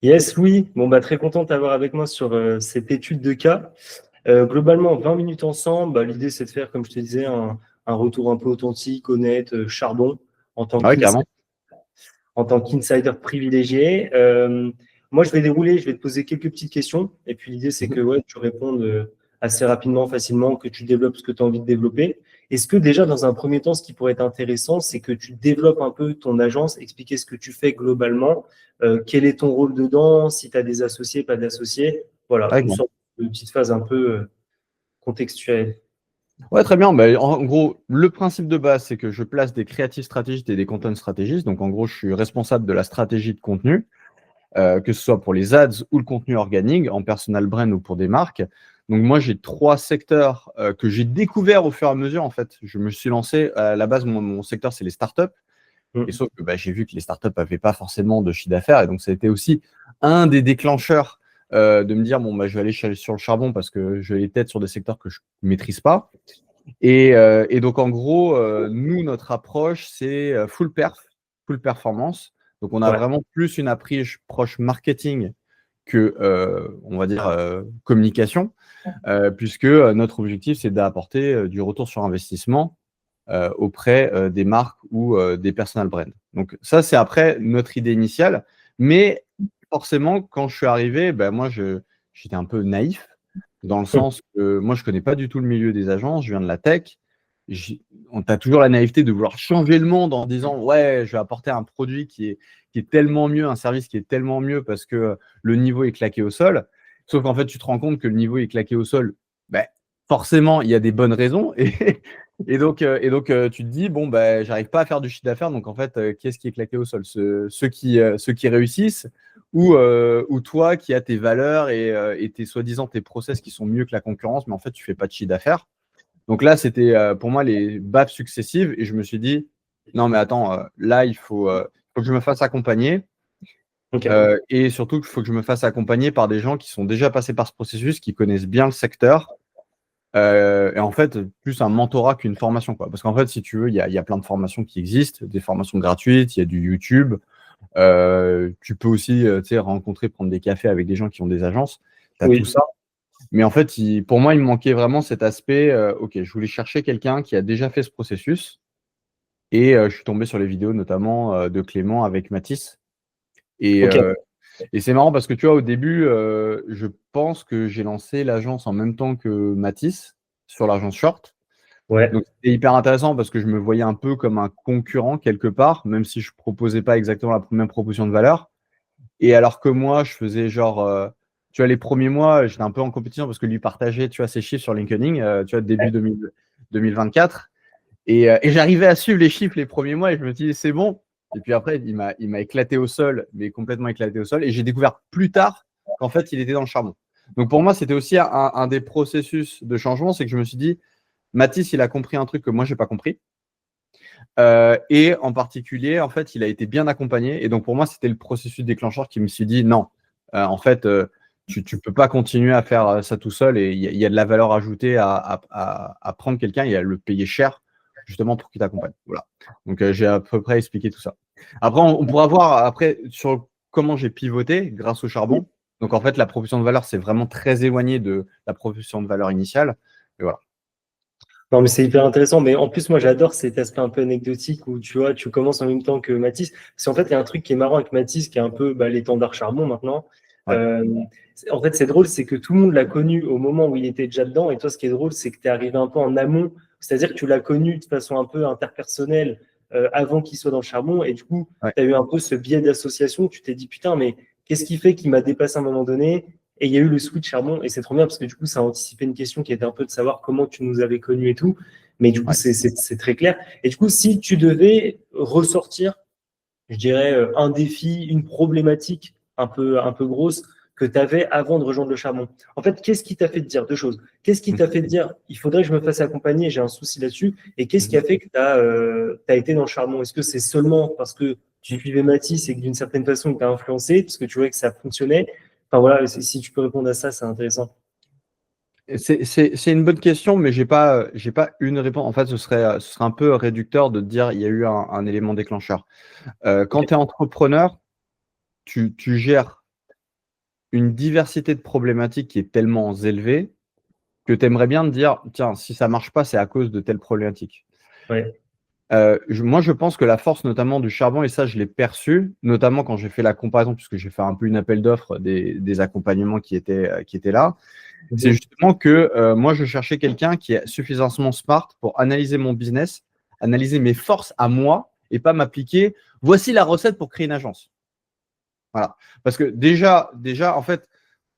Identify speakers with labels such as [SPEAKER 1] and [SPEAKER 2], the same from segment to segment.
[SPEAKER 1] Yes, Louis. Bon, bah, très content de t'avoir avec moi sur cette étude de cas. Globalement, 20 minutes ensemble. Bah, l'idée, c'est de faire, comme je te disais, un retour un peu authentique, honnête, charbon, en tant
[SPEAKER 2] Ouais,
[SPEAKER 1] qu'insider
[SPEAKER 2] carrément.
[SPEAKER 1] en tant qu'insider privilégié. Moi, je vais te poser quelques petites questions. Et puis, l'idée, c'est
[SPEAKER 2] Mhm.
[SPEAKER 1] que ouais, tu répondes assez rapidement, facilement, que tu développes ce que tu as envie de développer. Est-ce que déjà, dans un premier temps, ce qui pourrait être intéressant, c'est que tu développes un peu ton agence, expliquer ce que tu fais globalement, quel est ton rôle dedans, si tu as des associés, pas d'associés. Voilà,
[SPEAKER 2] Ouais,
[SPEAKER 1] une
[SPEAKER 2] carrément.
[SPEAKER 1] sorte de petite phase un peu contextuelle.
[SPEAKER 2] Ouais, très bien. Bah, en gros, le principe de base, c'est que je place des créatifs stratégistes et des content stratégistes. Donc, en gros, je suis responsable de la stratégie de contenu, que ce soit pour les ads ou le contenu organique, en personal brand ou pour des marques. Donc, moi, j'ai trois secteurs que j'ai découverts au fur et à mesure. En fait, je me suis lancé à la base, mon secteur, c'est les startups. Et
[SPEAKER 1] Mm.
[SPEAKER 2] sauf que bah, j'ai vu que les startups n'avaient pas forcément de chiffre d'affaires. Et donc, ça a été aussi un des déclencheurs de me dire, bon, bah, je vais aller sur le charbon parce que je vais les têtes sur des secteurs que je ne maîtrise pas. Et donc, en gros, nous, notre approche, c'est full perf, full performance. Donc, on a
[SPEAKER 1] Ouais,
[SPEAKER 2] vraiment plus une approche marketing que, on va dire, communication, puisque notre objectif, c'est d'apporter du retour sur investissement auprès des marques ou des personal brands. Donc, ça, c'est après notre idée initiale. Mais forcément, quand je suis arrivé, ben, moi, j'étais un peu naïf dans le sens que moi, je ne connais pas du tout le milieu des agences, je viens de la tech. On a toujours la naïveté de vouloir changer le monde en disant ouais, je vais apporter un produit qui est tellement mieux, un service qui est tellement mieux parce que le niveau est claqué au sol. Sauf qu'en fait, tu te rends compte que le niveau est claqué au sol. Ben, forcément, il y a des bonnes raisons. Et donc, tu te dis, bon, ben, j'arrive pas à faire du chiffre d'affaires. Donc, en fait, qu'est-ce qui est claqué au sol? Ceux qui réussissent ou toi qui as tes valeurs et tes soi-disant tes process qui sont mieux que la concurrence, mais en fait, tu fais pas de chiffre d'affaires. Donc là, c'était pour moi les baffes successives et je me suis dit, non, mais attends, là, faut que je me fasse accompagner
[SPEAKER 1] ok.
[SPEAKER 2] et surtout qu'il faut que je me fasse accompagner par des gens qui sont déjà passés par ce processus, qui connaissent bien le secteur. Et en fait, plus un mentorat qu'une formation, quoi. Parce qu'en fait, si tu veux, il y a plein de formations qui existent, des formations gratuites, il y a du YouTube. Tu peux aussi tu sais, rencontrer, prendre des cafés avec des gens qui ont des agences. Tu as tout
[SPEAKER 1] Oui.
[SPEAKER 2] ça. Mais en fait, pour moi, il me manquait vraiment cet aspect. OK, je voulais chercher quelqu'un qui a déjà fait ce processus. Et je suis tombé sur les vidéos, notamment de Clément avec Mathis. Et,
[SPEAKER 1] Ok.
[SPEAKER 2] euh, et c'est marrant parce que tu vois, au début, je pense que j'ai lancé l'agence en même temps que Mathis sur l'agence Short.
[SPEAKER 1] Ouais.
[SPEAKER 2] Donc, c'était hyper intéressant parce que je me voyais un peu comme un concurrent quelque part, même si je ne proposais pas exactement la même proposition de valeur. Et alors que moi, je faisais genre, tu vois, les premiers mois, j'étais un peu en compétition parce que lui partageait, tu vois, ses chiffres sur LinkedIn, tu vois, début 2024. Et j'arrivais à suivre les chiffres les premiers mois et je me disais, c'est bon. Et puis après, il m'a éclaté au sol, mais complètement éclaté au sol. Et j'ai découvert plus tard qu'en fait, il était dans le charbon. Donc pour moi, c'était aussi un des processus de changement, c'est que je me suis dit, Mathis, il a compris un truc que moi, je n'ai pas compris. Et en particulier, en fait, il a été bien accompagné. Et donc, pour moi, c'était le processus déclencheur qui me suis dit non, en fait, tu ne peux pas continuer à faire ça tout seul. Et il y a de la valeur ajoutée à prendre quelqu'un et à le payer cher, justement, pour qu'il t'accompagne. Voilà. Donc, j'ai à peu près expliqué tout ça. Après, on pourra voir après sur comment j'ai pivoté grâce au charbon. Donc, en fait, la proposition de valeur, c'est vraiment très éloigné de la proposition de valeur initiale. Et voilà.
[SPEAKER 1] Non, mais c'est hyper intéressant. Mais en plus, moi, j'adore cet aspect un peu anecdotique où tu vois, tu commences en même temps que Mathis. Parce qu'en fait, il y a un truc qui est marrant avec Mathis, qui est un peu bah, l'étendard charbon maintenant.
[SPEAKER 2] Ouais.
[SPEAKER 1] Euh, En fait, c'est drôle, c'est que tout le monde l'a connu au moment où il était déjà dedans. Et toi, ce qui est drôle, c'est que tu es arrivé un peu en amont. C'est-à-dire que tu l'as connu de façon un peu interpersonnelle avant qu'il soit dans le charbon. Et du coup,
[SPEAKER 2] Ouais.
[SPEAKER 1] tu as eu un peu ce biais d'association. Tu t'es dit, putain, mais qu'est-ce qui fait qu'il m'a dépassé à un moment donné? Et il y a eu le switch charbon, et c'est trop bien parce que du coup, ça a anticipé une question qui était un peu de savoir comment tu nous avais connus et tout. Mais du coup,
[SPEAKER 2] Ouais.
[SPEAKER 1] c'est très clair. Et du coup, si tu devais ressortir, je dirais, un défi, une problématique un peu grosse que tu avais avant de rejoindre le charbon, en fait, qu'est-ce qui t'a fait te dire deux choses? Qu'est-ce qui t'a fait te dire, il faudrait que je me fasse accompagner, j'ai un souci là-dessus? Et qu'est-ce qui
[SPEAKER 2] Mhm.
[SPEAKER 1] a fait que tu as été dans le charbon? Est-ce que c'est seulement parce que tu suivais Mathis et que d'une certaine façon, tu as influencé, parce que tu voyais que ça fonctionnait? Enfin voilà, si tu peux répondre à ça, c'est intéressant.
[SPEAKER 2] C'est une bonne question, mais j'ai pas une réponse. En fait, ce serait un peu réducteur de dire il y a eu un élément déclencheur. Quand
[SPEAKER 1] Ok.
[SPEAKER 2] tu es entrepreneur, tu gères une diversité de problématiques qui est tellement élevée que tu aimerais bien te dire, tiens, si ça ne marche pas, c'est à cause de telle problématique.
[SPEAKER 1] Ouais.
[SPEAKER 2] Moi, je pense que la force notamment du charbon, et ça, je l'ai perçu, notamment quand j'ai fait la comparaison, puisque j'ai fait un peu une appel d'offres des accompagnements qui étaient là, c'est justement que moi, je cherchais quelqu'un qui est suffisamment smart pour analyser mon business, analyser mes forces à moi et pas m'appliquer. Voici la recette pour créer une agence. Voilà. Parce que déjà en fait,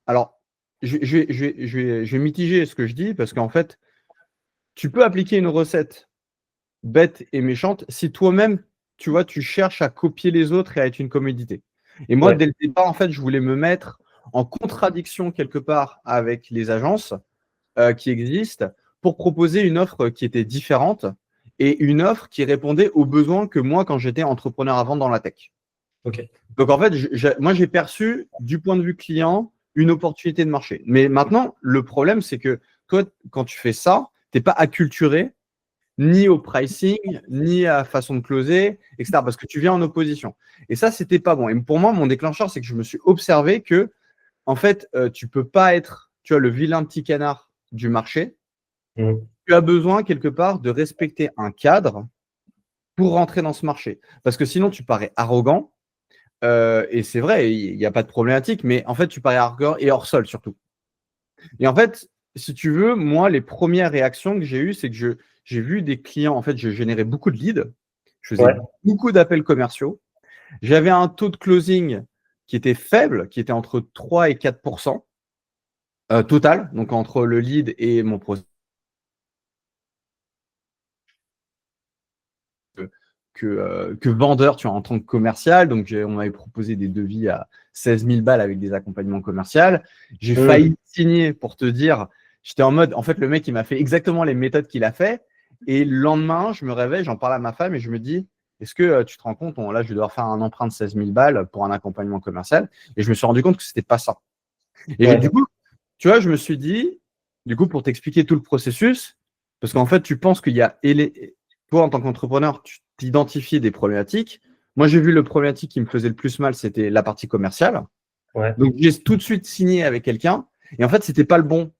[SPEAKER 2] alors, je vais mitiger ce que je dis parce qu'en fait, tu peux appliquer une recette bête et méchante si toi-même, tu vois, tu cherches à copier les autres et à être une commodité. Et moi, dès le départ, en fait, je voulais me mettre en contradiction quelque part avec les agences qui existent pour proposer une offre qui était différente et une offre qui répondait aux besoins que moi, quand j'étais entrepreneur avant dans la tech.
[SPEAKER 1] Ok.
[SPEAKER 2] Donc, en fait, moi, j'ai perçu, du point de vue client, une opportunité de marché. Mais maintenant, le problème, c'est que toi, quand tu fais ça, tu n'es pas acculturé ni au pricing, ni à la façon de closer, etc. Parce que tu viens en opposition. Et ça, c'était pas bon. Et pour moi, mon déclencheur, c'est que je me suis observé que, en fait, tu peux pas être, tu vois, le vilain petit canard du marché. Tu as besoin, quelque part, de respecter un cadre pour rentrer dans ce marché. Parce que sinon, tu parais arrogant. Et c'est vrai, il n'y a pas de problématique, mais en fait, tu parais arrogant et hors sol surtout. Et en fait, si tu veux, moi, les premières réactions que j'ai eues, c'est que j'ai vu des clients, en fait, je générais beaucoup de leads, je faisais beaucoup d'appels commerciaux, j'avais un taux de closing qui était faible, qui était entre 3 et 4% total, donc entre le lead et mon process. Que vendeur, tu vois, en tant que commercial. Donc, on m'avait proposé des devis à 16 000 balles avec des accompagnements commerciaux. J'ai failli signer pour te dire, j'étais en mode, en fait, le mec, il m'a fait exactement les méthodes qu'il a fait. Et le lendemain, je me réveille, j'en parle à ma femme et je me dis, est-ce que tu te rends compte, là, je vais devoir faire un emprunt de 16 000 balles pour un accompagnement commercial. Et je me suis rendu compte que ce n'était pas ça. Et du coup, tu vois, je me suis dit, du coup, pour t'expliquer tout le processus, parce qu'en fait, tu penses qu'il y a, toi, en tant qu'entrepreneur, tu t'identifies des problématiques. Moi, j'ai vu le problématique qui me faisait le plus mal, c'était la partie commerciale. Donc, j'ai tout de suite signé avec quelqu'un. Et en fait, ce n'était pas le bon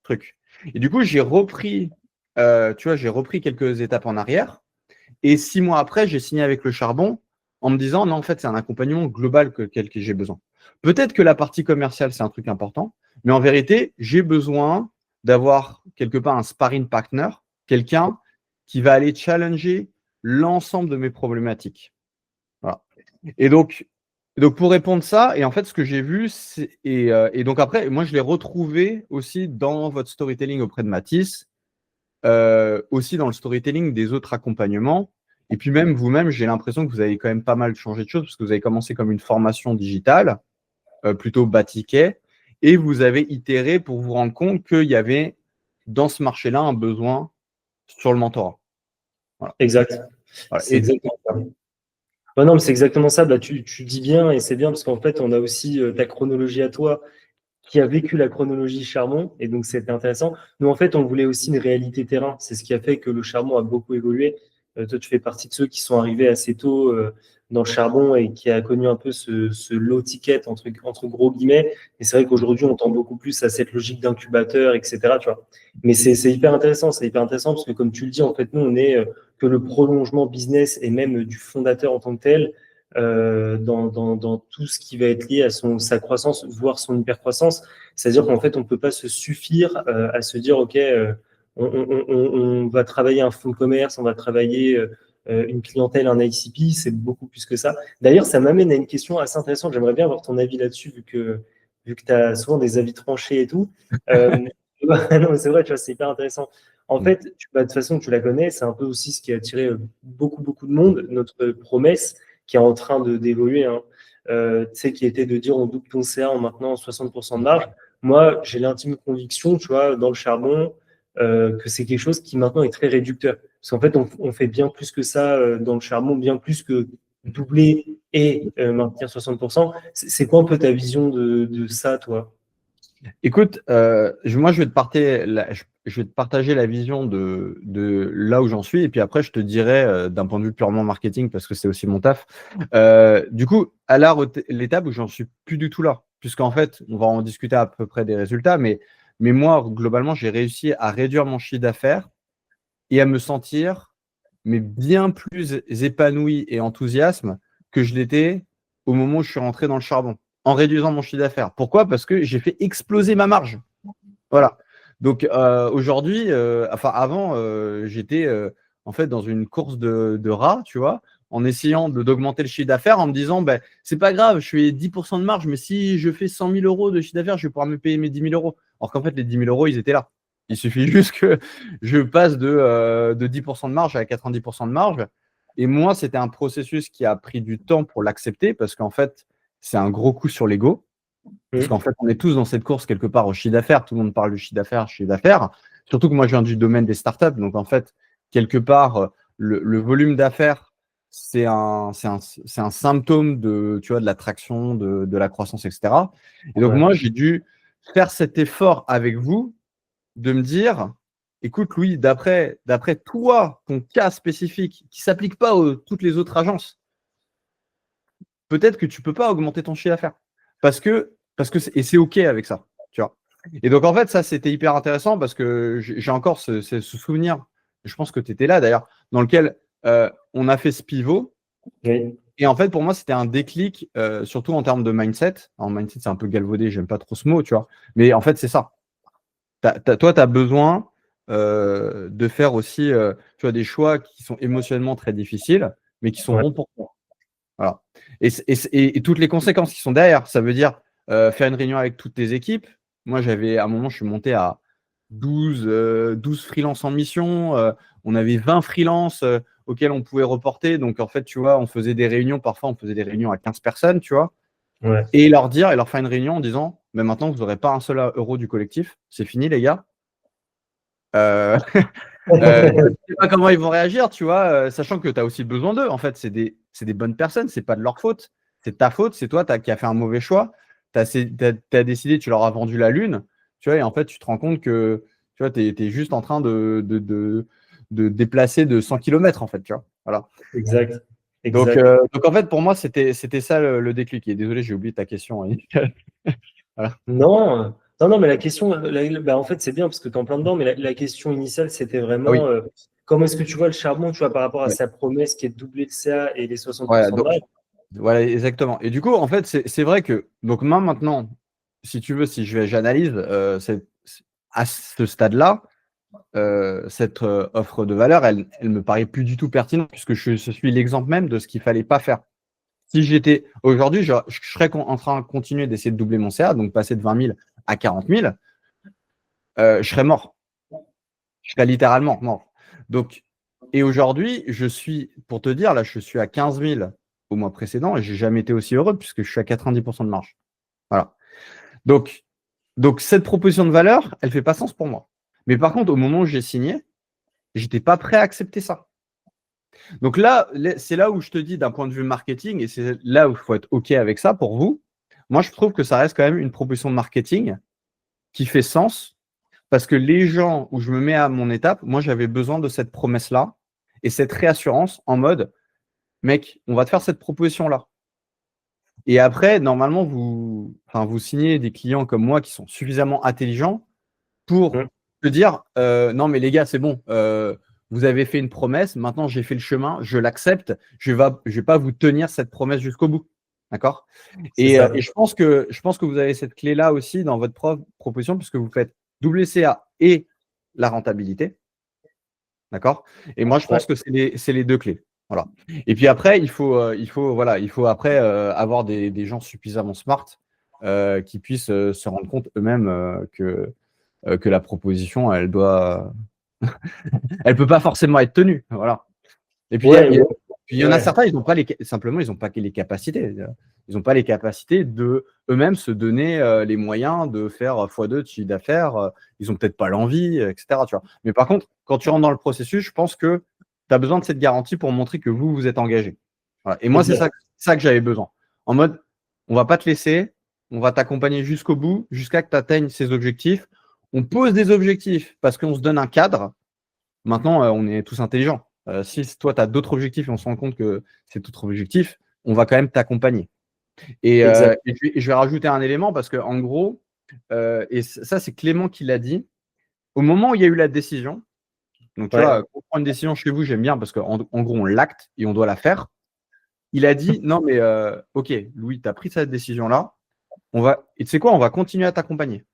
[SPEAKER 2] truc. Et du coup, j'ai repris quelques étapes en arrière. Et 6 mois après, j'ai signé avec le charbon en me disant, non, en fait, c'est un accompagnement global que j'ai besoin. Peut-être que la partie commerciale, c'est un truc important, mais en vérité, j'ai besoin d'avoir quelque part un sparring partner, quelqu'un qui va aller challenger l'ensemble de mes problématiques. Voilà. Et donc, pour répondre à ça, et en fait, ce que j'ai vu, et donc après, moi, je l'ai retrouvé aussi dans votre storytelling auprès de Mathis, aussi dans le storytelling des autres accompagnements. Et puis même vous-même, j'ai l'impression que vous avez quand même pas mal changé de choses parce que vous avez commencé comme une formation digitale, plutôt bas ticket, et vous avez itéré pour vous rendre compte qu'il y avait dans ce marché-là un besoin sur le mentorat. Voilà.
[SPEAKER 1] Exact.
[SPEAKER 2] Voilà.
[SPEAKER 1] C'est exactement ça. Ouais, non, mais c'est exactement ça. Bah, tu dis bien, et c'est bien parce qu'en fait, on a aussi ta chronologie à toi qui a vécu la chronologie charbon, et donc c'était intéressant. Nous, en fait, on voulait aussi une réalité terrain. C'est ce qui a fait que le charbon a beaucoup évolué. Toi, tu fais partie de ceux qui sont arrivés assez tôt dans le charbon et qui a connu un peu ce low ticket, entre gros guillemets. Et c'est vrai qu'aujourd'hui, on tend beaucoup plus à cette logique d'incubateur, etc. Tu vois. Mais c'est hyper intéressant. C'est hyper intéressant parce que, comme tu le dis, en fait, nous, on est que le prolongement business et même du fondateur en tant que tel. Dans tout ce qui va être lié à sa croissance, voire son hypercroissance. C'est-à-dire qu'en fait, on ne peut pas se suffire à se dire, OK, on va travailler un fonds de commerce, on va travailler une clientèle, un ICP, c'est beaucoup plus que ça. D'ailleurs, ça m'amène à une question assez intéressante. J'aimerais bien avoir ton avis là-dessus, vu que tu as souvent des avis tranchés et tout. Non, c'est vrai, tu vois, c'est hyper intéressant. En fait, de toute façon, tu la connais, c'est un peu aussi ce qui a attiré beaucoup, beaucoup de monde, notre promesse qui est en train d'évoluer, hein, qui était de dire on double ton CA en maintenant 60% de marge. Moi, j'ai l'intime conviction, tu vois, dans le charbon, que c'est quelque chose qui maintenant est très réducteur. Parce qu'en fait, on fait bien plus que ça dans le charbon, bien plus que doubler et maintenir 60%. C'est quoi un peu ta vision de ça, toi?
[SPEAKER 2] Écoute, moi, je vais te partager la vision de là où j'en suis, et puis après, je te dirai d'un point de vue purement marketing, parce que c'est aussi mon taf. Du coup, à l'étape où j'en suis plus du tout là. puisqu'en fait, on va en discuter à peu près des résultats, mais moi, globalement, j'ai réussi à réduire mon chiffre d'affaires et à me sentir bien plus épanoui et enthousiasme que je l'étais au moment où je suis rentré dans le charbon, en réduisant mon chiffre d'affaires. Pourquoi? Parce que j'ai fait exploser ma marge. Voilà. Donc aujourd'hui, avant, j'étais en fait dans une course de rats, tu vois, en essayant d'augmenter le chiffre d'affaires, en me disant, ben, c'est pas grave, je fais 10% de marge, mais si je fais 100 000 euros de chiffre d'affaires, je vais pouvoir me payer mes 10 000 euros. Alors qu'en fait, les 10 000 euros, ils étaient là. Il suffit juste que je passe de 10% de marge à 90% de marge. Et moi, c'était un processus qui a pris du temps pour l'accepter parce qu'en fait, c'est un gros coup sur l'ego. Parce qu'en fait, on est tous dans cette course quelque part au chiffre d'affaires. Tout le monde parle du chiffre d'affaires, chiffre d'affaires. Surtout que moi, je viens du domaine des startups. Donc, en fait, quelque part, le volume d'affaires, c'est un symptôme de l'attraction, de la croissance, etc. Et donc, moi, j'ai dû faire cet effort avec vous de me dire, écoute, Louis, d'après toi, ton cas spécifique qui ne s'applique pas à toutes les autres agences, peut-être que tu ne peux pas augmenter ton chiffre d'affaires. Et c'est OK avec ça, tu vois. Et donc, en fait, ça, c'était hyper intéressant parce que j'ai encore ce souvenir, je pense que tu étais là d'ailleurs, dans lequel on a fait ce pivot.
[SPEAKER 1] Oui.
[SPEAKER 2] Et en fait, pour moi, c'était un déclic, surtout en termes de mindset. En mindset, c'est un peu galvaudé, j'aime pas trop ce mot, tu vois. Mais en fait, c'est ça. Toi, tu as besoin de faire aussi tu vois, des choix qui sont émotionnellement très difficiles, mais qui sont bons pour toi. Voilà. Et toutes les conséquences qui sont derrière, ça veut dire faire une réunion avec toutes tes équipes. Moi, à un moment, je suis monté à 12 freelances en mission. On avait 20 freelances auxquels on pouvait reporter. Donc, en fait, tu vois, on faisait des réunions. Parfois, on faisait des réunions à 15 personnes, tu vois.
[SPEAKER 1] Ouais.
[SPEAKER 2] Et leur faire une réunion en disant, mais maintenant, vous n'aurez pas un seul euro du collectif. C'est fini, les gars. Je ne sais pas comment ils vont réagir, tu vois, sachant que tu as aussi besoin d'eux. En fait, c'est des bonnes personnes, c'est pas de leur faute. C'est ta faute, c'est toi qui as fait un mauvais choix. Tu as décidé, tu leur as vendu la lune, tu vois, et en fait, tu te rends compte que tu es juste en train de déplacer de 100 km, en fait, tu vois. Voilà.
[SPEAKER 1] Exact.
[SPEAKER 2] Donc, en fait, pour moi, c'était ça le déclic. Et désolé, j'ai oublié ta question. Voilà.
[SPEAKER 1] Non, mais la question, bah, en fait, c'est bien parce que tu es en plein dedans, mais la question initiale, c'était
[SPEAKER 2] Ah oui.
[SPEAKER 1] vraiment comment est-ce que tu vois le charbon, tu vois, par rapport à
[SPEAKER 2] Ouais.
[SPEAKER 1] sa promesse qui est de doubler le CA et les
[SPEAKER 2] Voilà,
[SPEAKER 1] 60% de marge.
[SPEAKER 2] voilà, exactement. Et du coup, en fait, c'est vrai que, donc moi maintenant, si tu veux, si j'analyse à ce stade-là, cette offre de valeur, elle me paraît plus du tout pertinente puisque je suis l'exemple même de ce qu'il fallait pas faire. Si j'étais aujourd'hui, je serais en train de continuer d'essayer de doubler mon CA, donc passer de 20 000 à 40 000, je serais mort. Je serais littéralement mort. Donc, et aujourd'hui, pour te dire, là, je suis à 15 000 au mois précédent et j'ai jamais été aussi heureux puisque je suis à 90% de marge. Voilà. Donc, cette proposition de valeur, elle fait pas sens pour moi. Mais par contre, au moment où j'ai signé, j'étais pas prêt à accepter ça. Donc là, c'est là où je te dis d'un point de vue marketing, et c'est là où il faut être OK avec ça pour vous. Moi, je trouve que ça reste quand même une proposition de marketing qui fait sens parce que les gens où je me mets à mon étape, moi, j'avais besoin de cette promesse-là et cette réassurance en mode, mec, on va te faire cette proposition-là. Et après, normalement, vous signez des clients comme moi qui sont suffisamment intelligents pour te dire non, mais les gars, c'est bon, vous avez fait une promesse, maintenant j'ai fait le chemin, je l'accepte, je vais pas vous tenir cette promesse jusqu'au bout. D'accord? Et je pense que vous avez cette clé-là aussi dans votre proposition, puisque vous faites double CA et la rentabilité. D'accord? Et moi, je pense que c'est les deux clés. Voilà. Et puis après, il faut après avoir des gens suffisamment smart qui puissent se rendre compte eux-mêmes que la proposition, elle peut pas forcément être tenue. Voilà. Et puis, il y en a certains, ils n'ont pas les capacités. Ils n'ont pas les capacités de eux-mêmes se donner les moyens de faire x2 de chiffre d'affaires. Ils n'ont peut-être pas l'envie, etc. Tu vois. Mais par contre, quand tu rentres dans le processus, je pense que tu as besoin de cette garantie pour montrer que vous êtes engagé. Voilà. Et moi, c'est ça que j'avais besoin. En mode, on va pas te laisser, on va t'accompagner jusqu'au bout, jusqu'à que tu atteignes ces objectifs. On pose des objectifs parce qu'on se donne un cadre. Maintenant, on est tous intelligents. Si toi, tu as d'autres objectifs et on se rend compte que c'est d'autres objectifs, on va quand même t'accompagner. Et,
[SPEAKER 1] Exact.
[SPEAKER 2] je vais rajouter un élément parce qu'en gros, et ça, c'est Clément qui l'a dit, au moment où il y a eu la décision, donc tu
[SPEAKER 1] Ouais.
[SPEAKER 2] vois, quand on prend une décision chez vous, j'aime bien parce qu'en gros, on l'acte et on doit la faire. Il a dit, non, mais OK, Louis, tu as pris cette décision-là, et tu sais quoi, on va continuer à t'accompagner.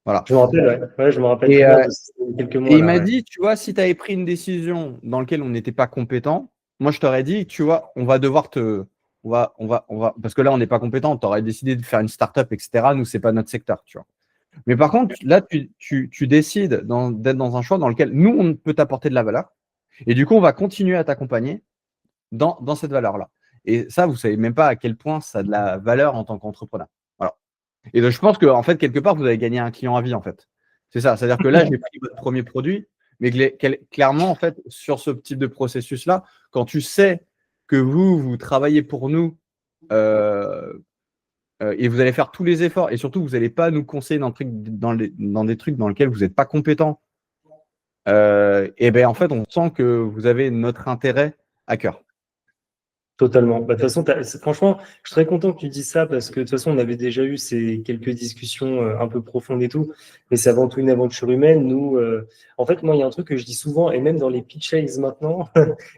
[SPEAKER 2] Voilà.
[SPEAKER 1] Je me rappelle, ouais. Ouais, je me rappelle
[SPEAKER 2] Et,
[SPEAKER 1] très bien de quelques mois
[SPEAKER 2] et il
[SPEAKER 1] là.
[SPEAKER 2] m'a
[SPEAKER 1] Ouais.
[SPEAKER 2] dit, tu vois, si tu avais pris une décision dans laquelle on n'était pas compétent, moi, je t'aurais dit, tu vois, on va devoir te. Parce que là, on n'est pas compétent, tu aurais décidé de faire une start-up, etc. Nous, ce n'est pas notre secteur, tu vois. Mais par contre, là, tu décides d'être dans un choix dans lequel nous, on peut t'apporter de la valeur. Et du coup, on va continuer à t'accompagner dans cette valeur-là. Et ça, vous ne savez même pas à quel point ça a de la valeur en tant qu'entrepreneur. Voilà. Et donc, je pense que, en fait, quelque part, vous avez gagné un client à vie, en fait. C'est ça. C'est-à-dire que là, j'ai pris votre premier produit, mais clairement, en fait, sur ce type de processus-là, quand tu sais que vous travaillez pour nous euh, et vous allez faire tous les efforts, et surtout, vous n'allez pas nous conseiller dans des trucs dans lesquels vous n'êtes pas compétent, et bien, en fait, on sent que vous avez notre intérêt à cœur.
[SPEAKER 1] Totalement. Bah, de toute façon, franchement, je suis très content que tu dises ça parce que de toute façon, on avait déjà eu ces quelques discussions un peu profondes et tout, mais c'est avant tout une aventure humaine. Nous, en fait, moi, il y a un truc que je dis souvent, et même dans les pitches maintenant,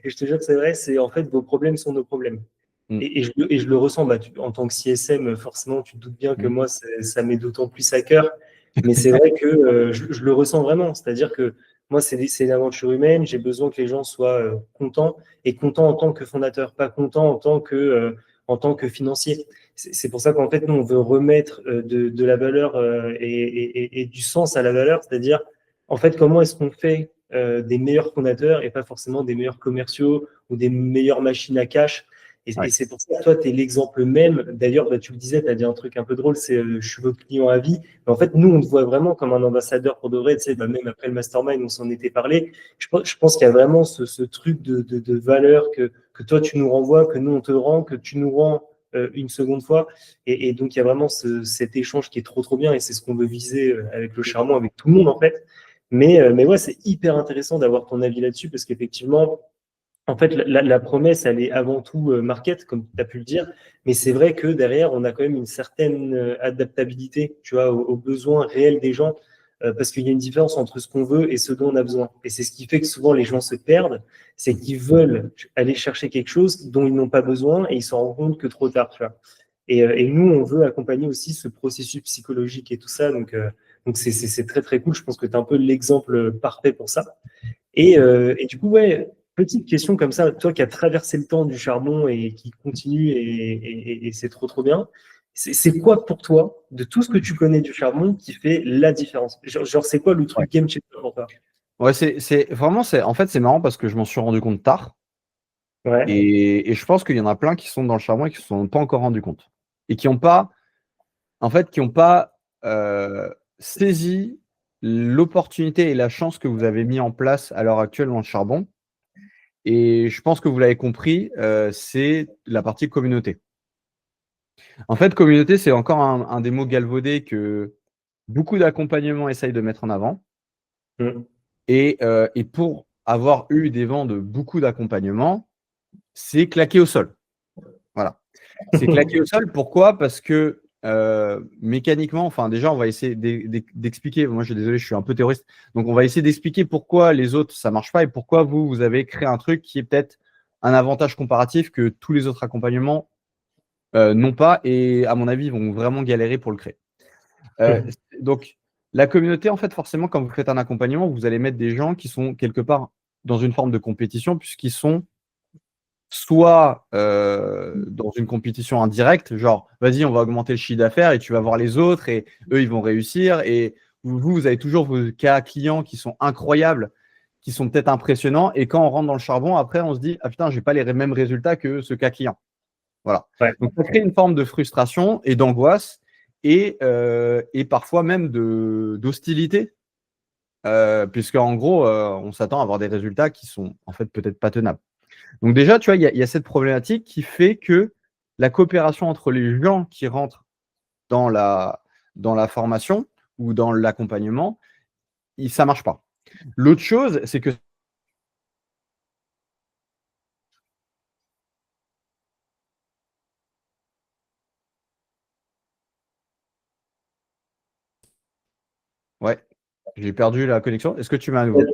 [SPEAKER 1] et je te jure que c'est vrai, c'est en fait vos problèmes sont nos problèmes.
[SPEAKER 2] Mm.
[SPEAKER 1] Et je le ressens, bah, en tant que CSM, forcément, tu te doutes bien que
[SPEAKER 2] Mm.
[SPEAKER 1] moi, ça m'est d'autant plus à cœur. Mais c'est vrai que je le ressens vraiment. C'est-à-dire que moi, c'est une aventure humaine. J'ai besoin que les gens soient contents et contents en tant que fondateur, pas contents en tant que financier. C'est pour ça qu'en fait, nous, on veut remettre de la valeur et du sens à la valeur. C'est-à-dire, en fait, comment est-ce qu'on fait des meilleurs fondateurs et pas forcément des meilleurs commerciaux ou des meilleures machines à cash. Et
[SPEAKER 2] Ouais.
[SPEAKER 1] c'est pour ça que toi, tu es l'exemple même. D'ailleurs, bah, tu le disais, tu as dit un truc un peu drôle, c'est je suis votre client à vie. Mais en fait, nous, on te voit vraiment comme un ambassadeur pour de vrai. Tu sais, bah, même après le mastermind, on s'en était parlé. Je pense qu'il y a vraiment ce truc de valeur que toi, tu nous renvoies, que nous, on te rend, que tu nous rends une seconde fois. Et donc, il y a vraiment cet échange qui est trop, trop bien. Et c'est ce qu'on veut viser avec le Charbon, avec tout le monde, en fait. Mais ouais, c'est hyper intéressant d'avoir ton avis là-dessus parce qu'effectivement, en fait, la promesse, elle est avant tout market, comme tu as pu le dire, mais c'est vrai que derrière, on a quand même une certaine adaptabilité, tu vois, aux besoins réels des gens, parce qu'il y a une différence entre ce qu'on veut et ce dont on a besoin. Et c'est ce qui fait que souvent les gens se perdent, c'est qu'ils veulent aller chercher quelque chose dont ils n'ont pas besoin et ils s'en rendent compte que trop tard, tu vois. Et nous, on veut accompagner aussi ce processus psychologique et tout ça, donc c'est très très cool. Je pense que tu es un peu l'exemple parfait pour ça. Et du coup, ouais, petite question comme ça, toi qui as traversé le temps du charbon et qui continue et c'est trop trop bien. C'est quoi pour toi, de tout ce que tu connais du charbon, qui fait la différence? Genre, c'est quoi le
[SPEAKER 2] Ouais.
[SPEAKER 1] truc game changer pour toi?
[SPEAKER 2] Ouais, en fait, c'est marrant parce que je m'en suis rendu compte tard.
[SPEAKER 1] Ouais.
[SPEAKER 2] Et je pense qu'il y en a plein qui sont dans le charbon et qui ne se sont pas encore rendus compte. Et qui n'ont pas, en fait, qui n'ont pas saisi l'opportunité et la chance que vous avez mis en place à l'heure actuelle dans le charbon. Et je pense que vous l'avez compris, c'est la partie communauté. En fait, communauté, c'est encore un des mots galvaudés que beaucoup d'accompagnements essayent de mettre en avant.
[SPEAKER 1] Mm.
[SPEAKER 2] Et pour avoir eu des vents de beaucoup d'accompagnements, c'est claqué au sol. Voilà. C'est claqué au sol. Pourquoi? Parce que mécaniquement, enfin déjà, on va essayer d'expliquer. Moi, je suis désolé, je suis un peu théoriste. Donc, on va essayer d'expliquer pourquoi les autres, ça ne marche pas et pourquoi vous avez créé un truc qui est peut-être un avantage comparatif que tous les autres accompagnements n'ont pas et, à mon avis, vont vraiment galérer pour le créer. Donc, la communauté, en fait, forcément, quand vous faites un accompagnement, vous allez mettre des gens qui sont quelque part dans une forme de compétition puisqu'ils sont soit dans une compétition indirecte, genre vas-y, on va augmenter le chiffre d'affaires et tu vas voir les autres et eux, ils vont réussir. Et vous avez toujours vos cas clients qui sont incroyables, qui sont peut-être impressionnants. Et quand on rentre dans le charbon, après, on se dit, ah putain, j'ai pas les mêmes résultats que ce cas client. Voilà.
[SPEAKER 1] Ouais.
[SPEAKER 2] Donc, ça crée une forme de frustration et d'angoisse et parfois même d'hostilité, puisqu'en gros, on s'attend à avoir des résultats qui sont en fait peut-être pas tenables. Donc déjà, tu vois, il y a cette problématique qui fait que la coopération entre les gens qui rentrent dans la formation ou dans l'accompagnement, ça ne marche pas. L'autre chose, c'est que Ouais, j'ai perdu la connexion. Est-ce que tu m'as à nouveau?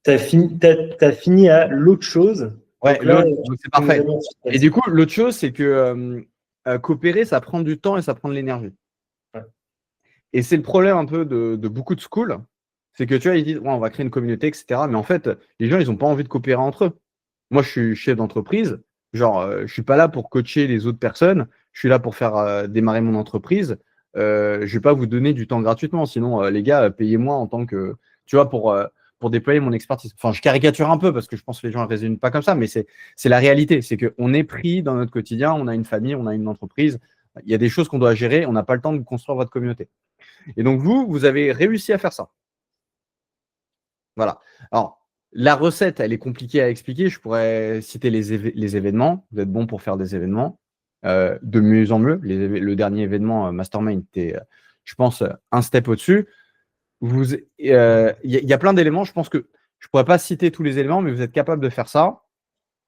[SPEAKER 1] T'as fini à l'autre chose.
[SPEAKER 2] Ouais,
[SPEAKER 1] Donc là,
[SPEAKER 2] donc c'est
[SPEAKER 1] tu nous as
[SPEAKER 2] parfait.
[SPEAKER 1] mis en suspense.
[SPEAKER 2] Et du coup, l'autre chose, c'est que coopérer, ça prend du temps et ça prend de l'énergie.
[SPEAKER 1] Ouais.
[SPEAKER 2] Et c'est le problème un peu de beaucoup de schools, c'est que tu vois, ils disent, ouais, on va créer une communauté, etc. Mais en fait, les gens, ils n'ont pas envie de coopérer entre eux. Moi, je suis chef d'entreprise. Genre, je suis pas là pour coacher les autres personnes. Je suis là pour faire démarrer mon entreprise. Je vais pas vous donner du temps gratuitement. Sinon, les gars, payez-moi en tant que, tu vois, pour déployer mon expertise. Enfin, je caricature un peu parce que je pense que les gens ne raisonnent pas comme ça, mais c'est la réalité. C'est qu'on est pris dans notre quotidien. On a une famille, on a une entreprise. Il y a des choses qu'on doit gérer. On n'a pas le temps de construire votre communauté. Et donc, vous avez réussi à faire ça. Voilà. Alors, la recette, elle est compliquée à expliquer. Je pourrais citer les événements. Vous êtes bon pour faire des événements. De mieux en mieux. Le dernier événement Mastermind était, je pense, un step au-dessus. Il y a plein d'éléments. Je pense que je ne pourrais pas citer tous les éléments, mais vous êtes capable de faire ça.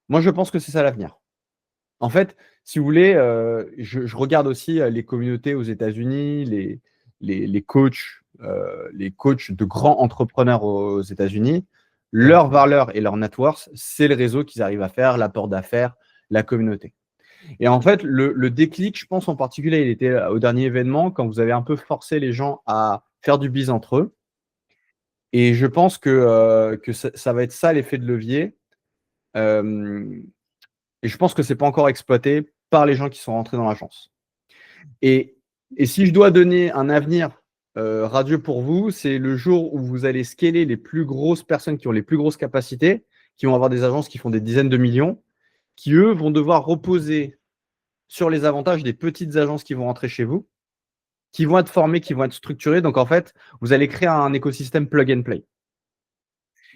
[SPEAKER 2] Moi, je pense que c'est ça l'avenir. En fait, si vous voulez, je regarde aussi les communautés aux États-Unis, les coachs de grands entrepreneurs aux États-Unis. Leur valeur et leur net worth, c'est le réseau qu'ils arrivent à faire, l'apport d'affaires, la communauté. Et en fait, le déclic, je pense en particulier, il était au dernier événement, quand vous avez un peu forcé les gens à faire du biz entre eux. Et je pense que ça va être ça l'effet de levier. Et je pense que ce n'est pas encore exploité par les gens qui sont rentrés dans l'agence. Et si je dois donner un avenir radieux pour vous, c'est le jour où vous allez scaler les plus grosses personnes qui ont les plus grosses capacités, qui vont avoir des agences qui font des dizaines de millions, qui, eux, vont devoir reposer sur les avantages des petites agences qui vont rentrer chez vous, qui vont être formées, qui vont être structurées. Donc, en fait, vous allez créer un écosystème plug and play.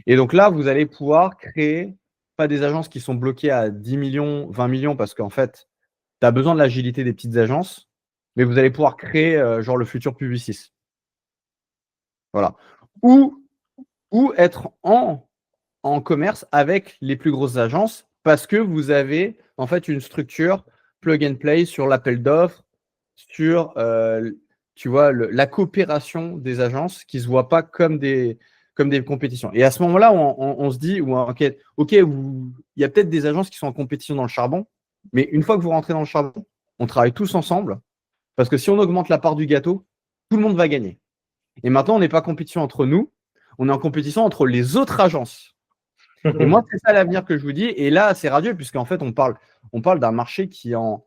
[SPEAKER 2] Et donc là, vous allez pouvoir créer pas des agences qui sont bloquées à 10 millions, 20 millions, parce qu'en fait, tu as besoin de l'agilité des petites agences, mais vous allez pouvoir créer genre le futur Publicis. Voilà. Ou être en commerce avec les plus grosses agences parce que vous avez en fait une structure plug and play sur l'appel d'offres, sur tu vois, la coopération des agences qui ne se voient pas comme des compétitions. Et à ce moment-là, on se dit, ok, il y a peut-être des agences qui sont en compétition dans le charbon, mais une fois que vous rentrez dans le charbon, on travaille tous ensemble parce que si on augmente la part du gâteau, tout le monde va gagner. Et maintenant, on n'est pas en compétition entre nous, on est en compétition entre les autres agences. Et moi, c'est ça l'avenir que je vous dis. Et là, c'est radieux, puisqu'en fait, on parle d'un marché qui est en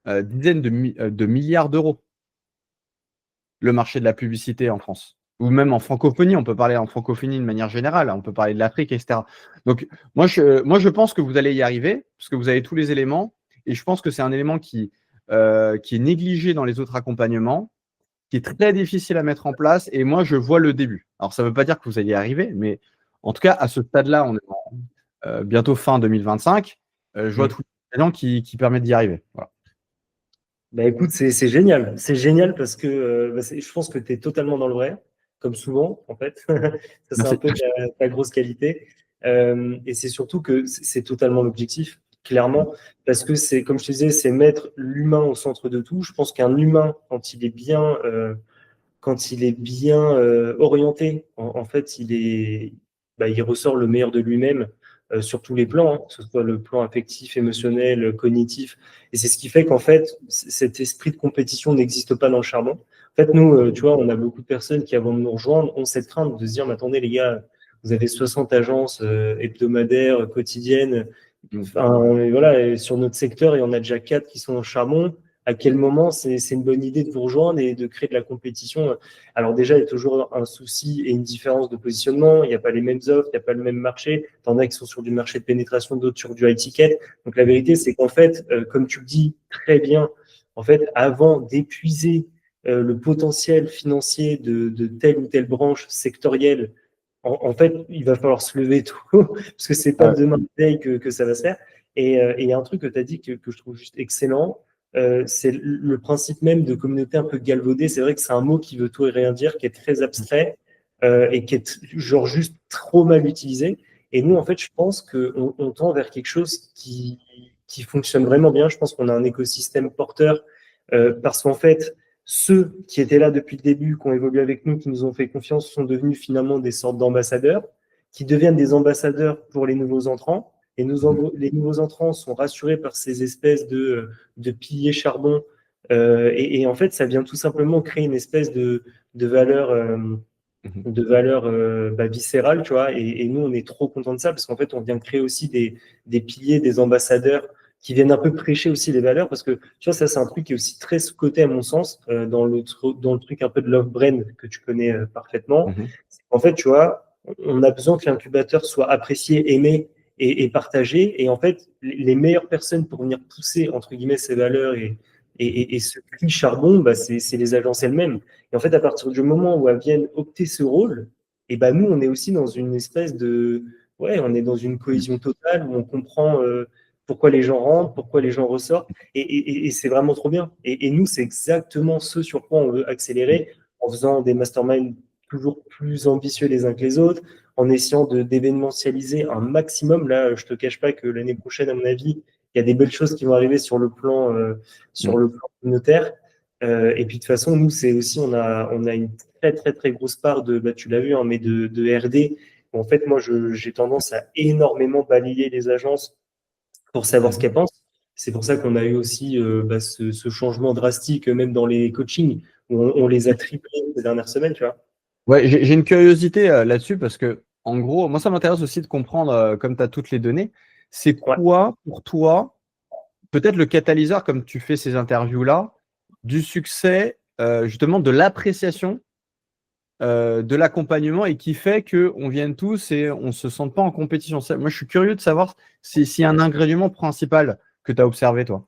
[SPEAKER 2] dizaines de milliards d'euros, le marché de la publicité en France. Ou même en francophonie, on peut parler en francophonie de manière générale, on peut parler de l'Afrique, etc. Donc, moi, je pense que vous allez y arriver, parce que vous avez tous les éléments. Et je pense que c'est un élément qui est négligé dans les autres accompagnements, qui est très difficile à mettre en place. Et moi, je vois le début. Alors, ça ne veut pas dire que vous allez y arriver, mais en tout cas, à ce stade-là, on est bientôt fin 2025. Je vois tous les éléments qui permettent d'y arriver. Voilà.
[SPEAKER 1] Bah écoute, c'est génial. C'est génial parce que je pense que tu es totalement dans le vrai, comme souvent, en fait. Ça, c'est un peu ta grosse qualité. Et c'est surtout que c'est totalement l'objectif, clairement, parce que c'est, comme je te disais, c'est mettre l'humain au centre de tout. Je pense qu'un humain, quand il est bien orienté, en fait, il ressort le meilleur de lui-même sur tous les plans, hein, que ce soit le plan affectif, émotionnel, cognitif. Et c'est ce qui fait qu'en fait, cet esprit de compétition n'existe pas dans le charbon. En fait, nous, tu vois, on a beaucoup de personnes qui, avant de nous rejoindre, ont cette crainte de se dire, mais attendez, les gars, vous avez 60 agences hebdomadaires, quotidiennes. Enfin, et voilà, et sur notre secteur, il y en a déjà 4 qui sont au charbon. À quel moment c'est une bonne idée de vous rejoindre et de créer de la compétition? Alors déjà, il y a toujours un souci et une différence de positionnement. Il n'y a pas les mêmes offres, il n'y a pas le même marché. Il y en a qui sont sur du marché de pénétration, d'autres sur du high ticket. Donc la vérité, c'est qu'en fait, comme tu le dis très bien, en fait, avant d'épuiser le potentiel financier de telle ou telle branche sectorielle, en fait, il va falloir se lever tôt, parce que c'est pas demain veille que ça va se faire. Et il y a un truc que tu as dit que je trouve juste excellent, c'est le principe même de communauté un peu galvaudée. C'est vrai que c'est un mot qui veut tout et rien dire, qui est très abstrait et qui est genre juste trop mal utilisé. Et nous, en fait, je pense qu'on tend vers quelque chose qui fonctionne vraiment bien. Je pense qu'on a un écosystème porteur parce qu'en fait, ceux qui étaient là depuis le début, qui ont évolué avec nous, qui nous ont fait confiance, sont devenus finalement des sortes d'ambassadeurs, qui deviennent des ambassadeurs pour les nouveaux entrants. Et les nouveaux entrants sont rassurés par ces espèces de piliers charbon. Et en fait, ça vient tout simplement créer une espèce de valeur, viscérale, tu vois. Et nous, on est trop contents de ça parce qu'en fait, on vient créer aussi des piliers, des ambassadeurs qui viennent un peu prêcher aussi les valeurs parce que, tu vois, ça, c'est un truc qui est aussi très sous-coté à mon sens dans le truc un peu de love brand que tu connais parfaitement. En fait, tu vois, on a besoin que l'incubateur soit apprécié, aimé et partagé. Et en fait, les meilleures personnes pour venir pousser, entre guillemets, ces valeurs et ce cri charbon, bah, c'est les agences elles-mêmes. Et en fait, à partir du moment où elles viennent opter ce rôle, et bah, nous, on est aussi dans une espèce de... Ouais, on est dans une cohésion totale où on comprend pourquoi les gens rentrent, pourquoi les gens ressortent. Et c'est vraiment trop bien. Et nous, c'est exactement ce sur quoi on veut accélérer en faisant des masterminds toujours plus ambitieux les uns que les autres, en essayant d'événementialiser un maximum. Là, je te cache pas que l'année prochaine, à mon avis, il y a des belles choses qui vont arriver sur le plan communautaire. Et puis de toute façon, nous, c'est aussi, on a une très très très grosse part de, bah, tu l'as vu, hein, mais de R&D. En fait, moi, j'ai tendance à énormément balayer les agences pour savoir ce qu'elles pensent. C'est pour ça qu'on a eu aussi ce changement drastique, même dans les coachings, où on les a triplés ces dernières semaines, tu vois.
[SPEAKER 2] Ouais, j'ai une curiosité là-dessus parce que, en gros, moi, ça m'intéresse aussi de comprendre, comme tu as toutes les données, c'est quoi pour toi, peut-être le catalyseur, comme tu fais ces interviews-là, du succès, justement, de l'appréciation, de l'accompagnement et qui fait qu'on vienne tous et on ne se sente pas en compétition. Moi, je suis curieux de savoir s'il y a un ingrédient principal que tu as observé, toi.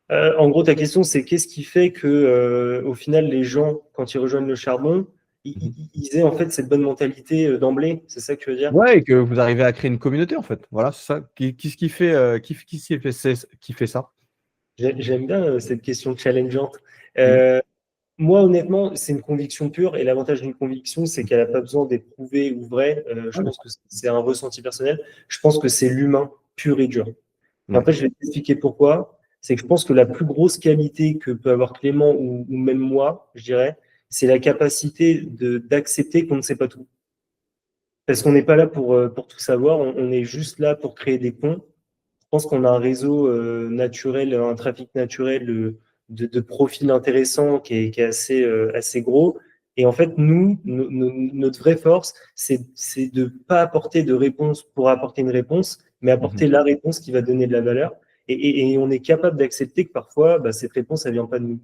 [SPEAKER 1] En gros, ta question, c'est qu'est-ce qui fait que, au final, les gens, quand ils rejoignent le charbon, ils aient en fait cette bonne mentalité d'emblée. C'est ça que tu veux dire?
[SPEAKER 2] Ouais, et que vous arrivez à créer une communauté, en fait. Voilà, c'est ça. Qu'est-ce qui fait, qui fait ça?
[SPEAKER 1] J'aime bien cette question challengeante. Moi, honnêtement, c'est une conviction pure. Et l'avantage d'une conviction, c'est qu'elle n'a pas besoin d'être prouvée ou vraie. Je pense que c'est un ressenti personnel. Je pense que c'est l'humain pur et dur. Et en fait, je vais t'expliquer pourquoi. C'est que je pense que la plus grosse qualité que peut avoir Clément ou même moi, je dirais, c'est la capacité d'accepter qu'on ne sait pas tout. Parce qu'on n'est pas là pour tout savoir, on est juste là pour créer des ponts. Je pense qu'on a un réseau naturel, un trafic naturel de profils intéressants qui est assez gros. Et en fait, nous, notre vraie force, c'est de ne pas apporter de réponse pour apporter une réponse, mais apporter la réponse qui va donner de la valeur. Et on est capable d'accepter que parfois, bah, cette réponse, elle vient pas de nous.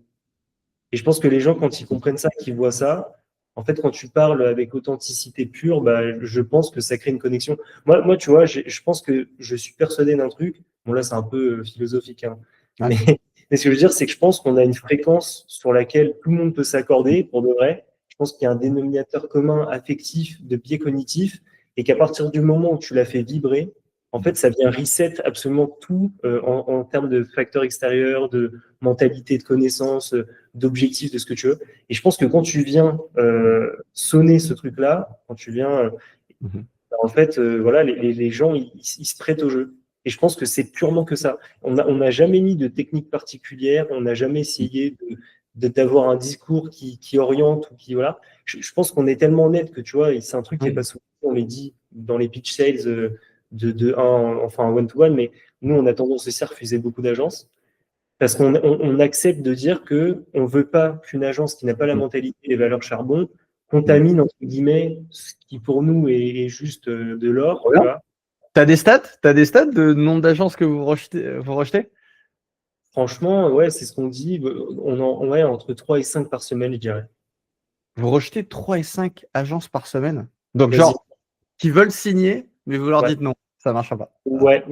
[SPEAKER 1] Et je pense que les gens, quand ils comprennent ça, qu'ils voient ça, en fait, quand tu parles avec authenticité pure, bah, je pense que ça crée une connexion. Moi tu vois, je pense que je suis persuadé d'un truc. Bon, là, c'est un peu philosophique, hein. Mais ce que je veux dire, c'est que je pense qu'on a une fréquence sur laquelle tout le monde peut s'accorder pour de vrai. Je pense qu'il y a un dénominateur commun affectif, de biais cognitif, et qu'à partir du moment où tu l'as fait vibrer, en fait, ça vient reset absolument tout en termes de facteurs extérieurs, de mentalité, de connaissances, d'objectifs, de ce que tu veux. Et je pense que quand tu viens sonner ce truc-là, quand tu viens, en fait, voilà, les gens, ils se prêtent au jeu. Et je pense que c'est purement que ça. On n'a jamais mis de technique particulière, on n'a jamais essayé d'avoir un discours qui oriente ou qui, voilà. Je pense qu'on est tellement honnête que, tu vois, c'est un truc qui n'est pas souvent, on les dit dans les pitch sales enfin, one-to-one, mais nous, on a tendance aussi à refuser beaucoup d'agences. Parce qu'on accepte de dire qu'on ne veut pas qu'une agence qui n'a pas la mentalité et les valeurs charbon contamine, entre guillemets, ce qui pour nous est juste de l'or.
[SPEAKER 2] Tu as des stats? Tu as des stats de nombre d'agences que vous rejetez?
[SPEAKER 1] Franchement, ouais, c'est ce qu'on dit. Ouais, entre 3 et 5 par semaine, je dirais.
[SPEAKER 2] Vous rejetez 3 et 5 agences par semaine? Donc, genre, qui veulent signer, mais vous leur dites non, ça ne marchera pas.
[SPEAKER 1] Ouais.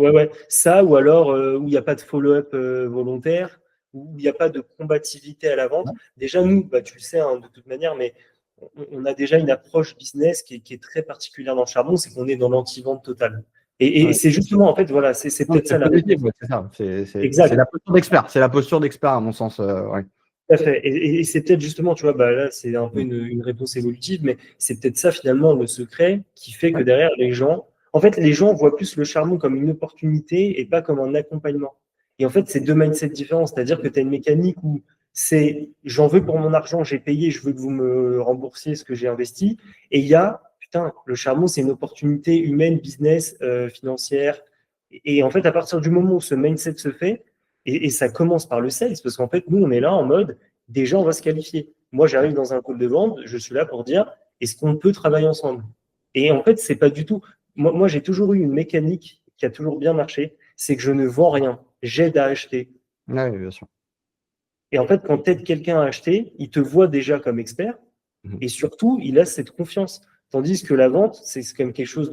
[SPEAKER 1] Ça, ou alors où il n'y a pas de follow-up volontaire, où il n'y a pas de combativité à la vente. Déjà, nous, bah, tu le sais, hein, de toute manière, mais on a déjà une approche business qui est très particulière dans le charbon, c'est qu'on est dans l'anti-vente totale. Et c'est justement, en fait, voilà, c'est peut-être ça la
[SPEAKER 2] c'est la posture d'expert. C'est la posture d'expert, à mon sens. Ouais.
[SPEAKER 1] Tout à fait. Et c'est peut-être justement, tu vois, bah là, c'est un peu une réponse évolutive, mais c'est peut-être ça, finalement, le secret qui fait que derrière, les gens voient plus le charbon comme une opportunité et pas comme un accompagnement. Et en fait, c'est deux mindsets différents. C'est-à-dire que tu as une mécanique où C'est j'en veux pour mon argent, j'ai payé, je veux que vous me remboursiez ce que j'ai investi. Et il y a, putain, le charbon, c'est une opportunité humaine, business, financière. Et en fait, à partir du moment où ce mindset se fait, et ça commence par le sales, parce qu'en fait, nous, on est là en mode, déjà, on va se qualifier. Moi, j'arrive dans un call de vente, je suis là pour dire, est-ce qu'on peut travailler ensemble? Et en fait, c'est pas du tout. Moi, j'ai toujours eu une mécanique qui a toujours bien marché, c'est que je ne vends rien, j'aide à acheter.
[SPEAKER 2] Ouais, bien sûr.
[SPEAKER 1] Et en fait, quand tu aides quelqu'un à acheter, il te voit déjà comme expert et surtout, il a cette confiance. Tandis que la vente, c'est quand même quelque chose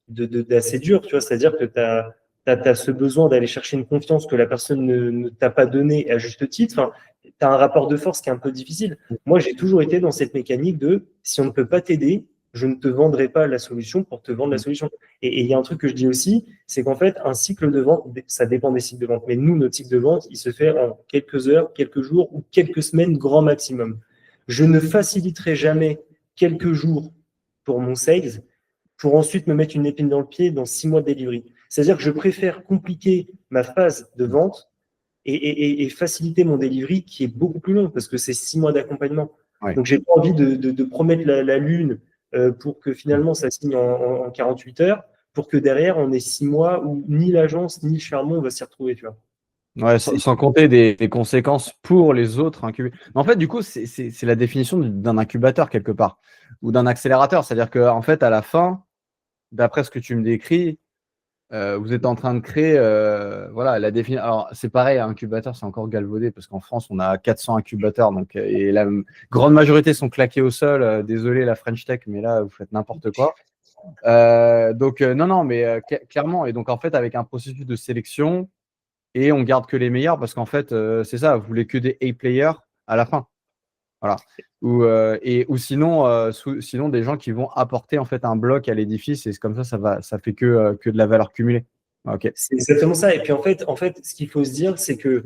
[SPEAKER 1] d'assez dur, tu vois. C'est-à-dire que tu as ce besoin d'aller chercher une confiance que la personne ne t'a pas donnée à juste titre. Enfin, tu as un rapport de force qui est un peu difficile. Moi, j'ai toujours été dans cette mécanique de si on ne peut pas t'aider, je ne te vendrai pas la solution pour te vendre la solution. Et il y a un truc que je dis aussi, c'est qu'en fait, un cycle de vente, ça dépend des cycles de vente, mais nous, notre cycle de vente, il se fait en quelques heures, quelques jours ou quelques semaines, grand maximum. Je ne faciliterai jamais quelques jours pour mon sales pour ensuite me mettre une épine dans le pied dans 6 mois de delivery. C'est-à-dire que je préfère compliquer ma phase de vente et faciliter mon delivery qui est beaucoup plus long parce que c'est 6 mois d'accompagnement.
[SPEAKER 2] Ouais.
[SPEAKER 1] Donc, j'ai pas envie de promettre la lune pour que finalement ça signe en 48 heures pour que derrière on ait 6 mois où ni l'agence ni le charbon va s'y retrouver, tu vois.
[SPEAKER 2] Ouais, sans compter des conséquences pour les autres incubateurs. En fait, du coup, c'est la définition d'un incubateur quelque part ou d'un accélérateur. C'est-à-dire qu'en fait, à la fin, d'après ce que tu me décris, vous êtes en train de créer voilà, la définition. Alors, c'est pareil, un incubateur, c'est encore galvaudé parce qu'en France, on a 400 incubateurs donc, et la grande majorité sont claqués au sol. Désolé, la French Tech, mais là, vous faites n'importe quoi. Non, mais clairement. Et donc, en fait, avec un processus de sélection, et on garde que les meilleurs parce qu'en fait, c'est ça, vous voulez que des A-players à la fin. Voilà. Ou sinon des gens qui vont apporter en fait un bloc à l'édifice et comme ça fait que de la valeur cumulée. Ok.
[SPEAKER 1] C'est exactement ça. Et puis en fait, ce qu'il faut se dire, c'est que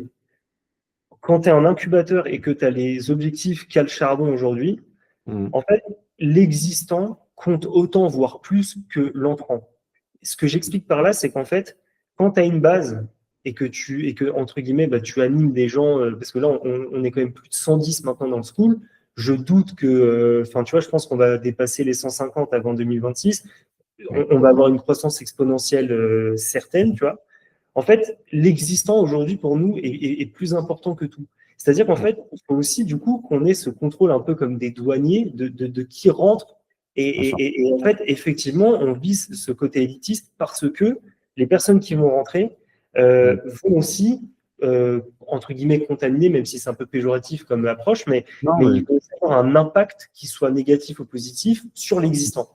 [SPEAKER 1] quand tu es un incubateur et que tu as les objectifs qu'a le charbon aujourd'hui, en fait, l'existant compte autant, voire plus que l'entrant. Ce que j'explique par là, c'est qu'en fait, quand tu as une base et que entre guillemets, bah, tu animes des gens, parce que là, on est quand même plus de 110 maintenant dans le school, je doute que, enfin, tu vois, je pense qu'on va dépasser les 150 avant 2026. On va avoir une croissance exponentielle certaine, tu vois. En fait, l'existant aujourd'hui pour nous est plus important que tout. C'est-à-dire qu'en fait, il faut aussi du coup qu'on ait ce contrôle un peu comme des douaniers de qui rentre. Et en fait, effectivement, on vise ce côté élitiste parce que les personnes qui vont rentrer vont aussi, entre guillemets, contaminer, même si c'est un peu péjoratif comme approche, mais ils vont avoir un impact qui soit négatif ou positif sur l'existant.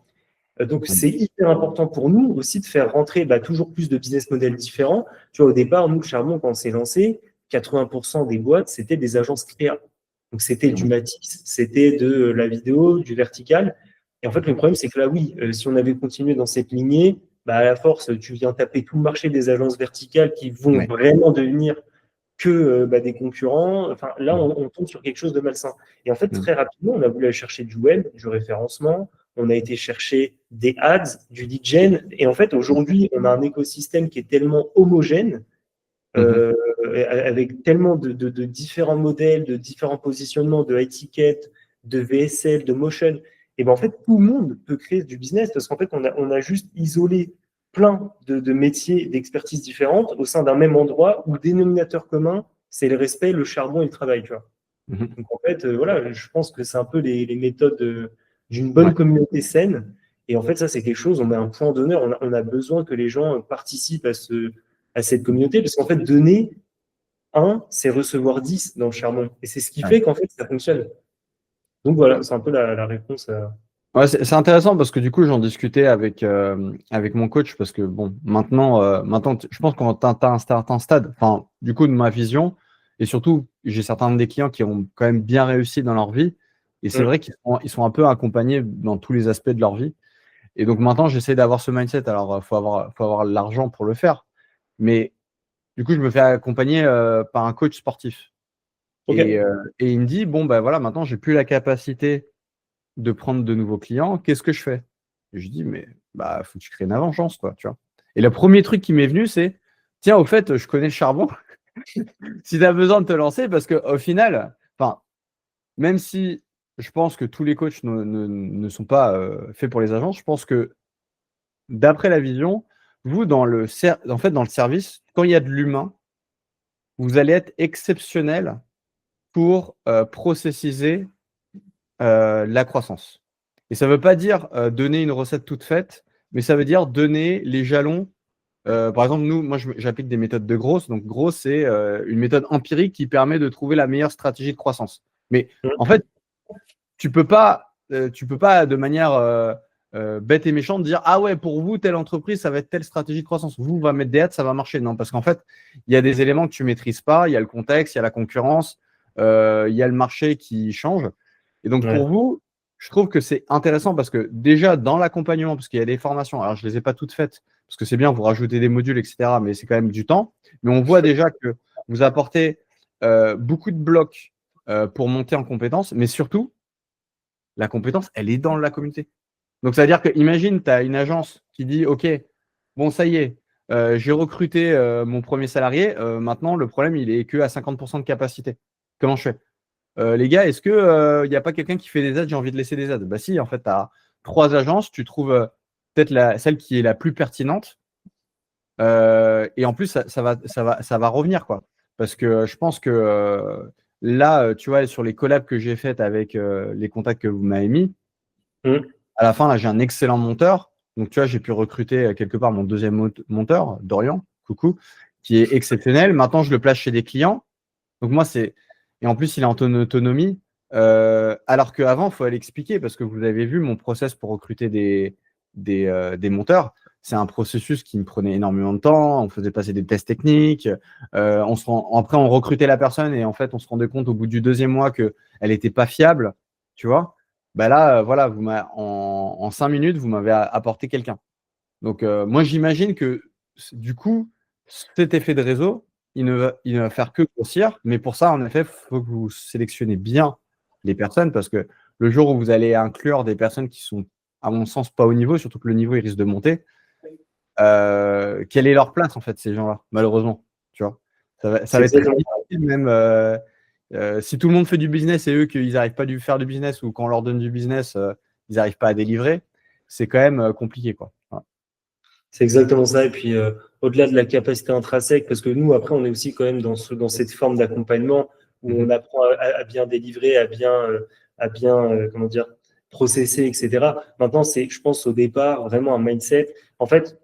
[SPEAKER 1] Donc, c'est hyper important pour nous aussi de faire rentrer toujours plus de business models différents. Tu vois, au départ, nous, Charbon, quand on s'est lancé, 80% des boîtes, c'était des agences créa. Donc, c'était du Matisse, c'était de la vidéo, du vertical. Et en fait, le problème, c'est que là, oui, si on avait continué dans cette lignée, à la force, tu viens taper tout le marché des agences verticales qui vont vraiment devenir que des concurrents. Enfin, là, on tombe sur quelque chose de malsain. Et en fait, très rapidement, on a voulu aller chercher du web, du référencement, on a été chercher des ads, du lead gen. Et en fait, aujourd'hui, on a un écosystème qui est tellement homogène, avec tellement de différents modèles, de différents positionnements, de high ticket, de VSL, de motion. Et ben en fait, tout le monde peut créer du business parce qu'en fait, on a juste isolé plein de métiers, d'expertises différentes au sein d'un même endroit où le dénominateur commun, c'est le respect, le charbon et le travail. Tu vois. Donc en fait, voilà, je pense que c'est un peu les méthodes d'une bonne communauté saine. Et en fait, ça, c'est quelque chose, on met un point d'honneur, on a besoin que les gens participent à cette communauté, parce qu'en fait, donner 1, c'est recevoir 10 dans le charbon. Et c'est ce qui fait qu'en fait, ça fonctionne. Donc voilà, c'est un peu la réponse à…
[SPEAKER 2] Ouais, c'est intéressant parce que du coup, j'en discutais avec mon coach parce que bon, maintenant, je pense qu'on atteint un certain stade, enfin, du coup, de ma vision, et surtout, j'ai certains des clients qui ont quand même bien réussi dans leur vie, et c'est vrai qu'ils sont un peu accompagnés dans tous les aspects de leur vie. Et donc maintenant, j'essaie d'avoir ce mindset. Alors, faut avoir l'argent pour le faire, mais du coup, je me fais accompagner par un coach sportif.
[SPEAKER 1] Okay.
[SPEAKER 2] Et il me dit, bon, ben voilà, maintenant, j'ai plus la capacité de prendre de nouveaux clients, qu'est-ce que je fais? Et je dis, mais faut que tu crées une agence, quoi, tu vois. Et le premier truc qui m'est venu, c'est, tiens, au fait, je connais le charbon. Si tu as besoin de te lancer, parce qu'au final, même si je pense que tous les coachs ne sont pas faits pour les agences, je pense que d'après la vision, vous, en fait, dans le service, quand il y a de l'humain, vous allez être exceptionnel pour processiser la croissance. Et ça ne veut pas dire donner une recette toute faite, mais ça veut dire donner les jalons. Par exemple, moi, j'applique des méthodes de Gross. Donc, Gross, c'est une méthode empirique qui permet de trouver la meilleure stratégie de croissance. Mais en fait, tu peux pas de manière bête et méchante dire ah ouais, pour vous, telle entreprise, ça va être telle stratégie de croissance. Vous, va mettre des ads, ça va marcher. Non, parce qu'en fait, il y a des éléments que tu maîtrises pas. Il y a le contexte, il y a la concurrence, il y a le marché qui change. Et donc, pour vous, je trouve que c'est intéressant parce que déjà, dans l'accompagnement, parce qu'il y a des formations, alors je ne les ai pas toutes faites, parce que c'est bien, vous rajoutez des modules, etc., mais c'est quand même du temps. Mais on voit déjà que vous apportez beaucoup de blocs pour monter en compétences, mais surtout, la compétence, elle est dans la communauté. Donc, ça veut dire que, imagine, tu as une agence qui dit, OK, bon, ça y est, j'ai recruté mon premier salarié. Maintenant, le problème, il est qu'à 50% de capacité. Comment je fais les gars, est-ce qu'il n'y a pas quelqu'un qui fait des ads? J'ai envie de laisser des ads. Bah si, en fait, tu as 3 agences, tu trouves peut-être celle qui est la plus pertinente. Et en plus, ça va revenir, quoi. Parce que je pense que là, tu vois, sur les collabs que j'ai faites avec les contacts que vous m'avez mis, à la fin, là, j'ai un excellent monteur. Donc, tu vois, j'ai pu recruter quelque part mon deuxième monteur, Dorian, coucou, qui est exceptionnel. Maintenant, je le place chez des clients. Donc, moi, c'est. Et en plus, il est en autonomie. Alors qu'avant, il faut aller expliquer parce que vous avez vu mon process pour recruter des monteurs. C'est un processus qui me prenait énormément de temps. On faisait passer des tests techniques. Après, on recrutait la personne et en fait, on se rendait compte au bout du 2e mois qu'elle n'était pas fiable. Tu vois? Bah là, voilà, en 5 minutes, vous m'avez apporté quelqu'un. Donc, moi, j'imagine que du coup, cet effet de réseau, il ne va faire que grossir. Mais pour ça, en effet, il faut que vous sélectionnez bien les personnes parce que le jour où vous allez inclure des personnes qui sont, à mon sens, pas au niveau, surtout que le niveau, il risque de monter, quelle est leur place, en fait, ces gens-là, malheureusement, tu vois. Ça va être très difficile, même si tout le monde fait du business et eux, qu'ils n'arrivent pas à faire du business ou quand on leur donne du business, ils n'arrivent pas à délivrer, c'est quand même compliqué, quoi. Voilà.
[SPEAKER 1] C'est exactement ça. Et puis, au-delà de la capacité intrinsèque, parce que nous, après, on est aussi quand même dans cette forme d'accompagnement où on apprend à bien délivrer, à bien comment dire, processer, etc. Maintenant, c'est, je pense, au départ, vraiment un mindset. En fait,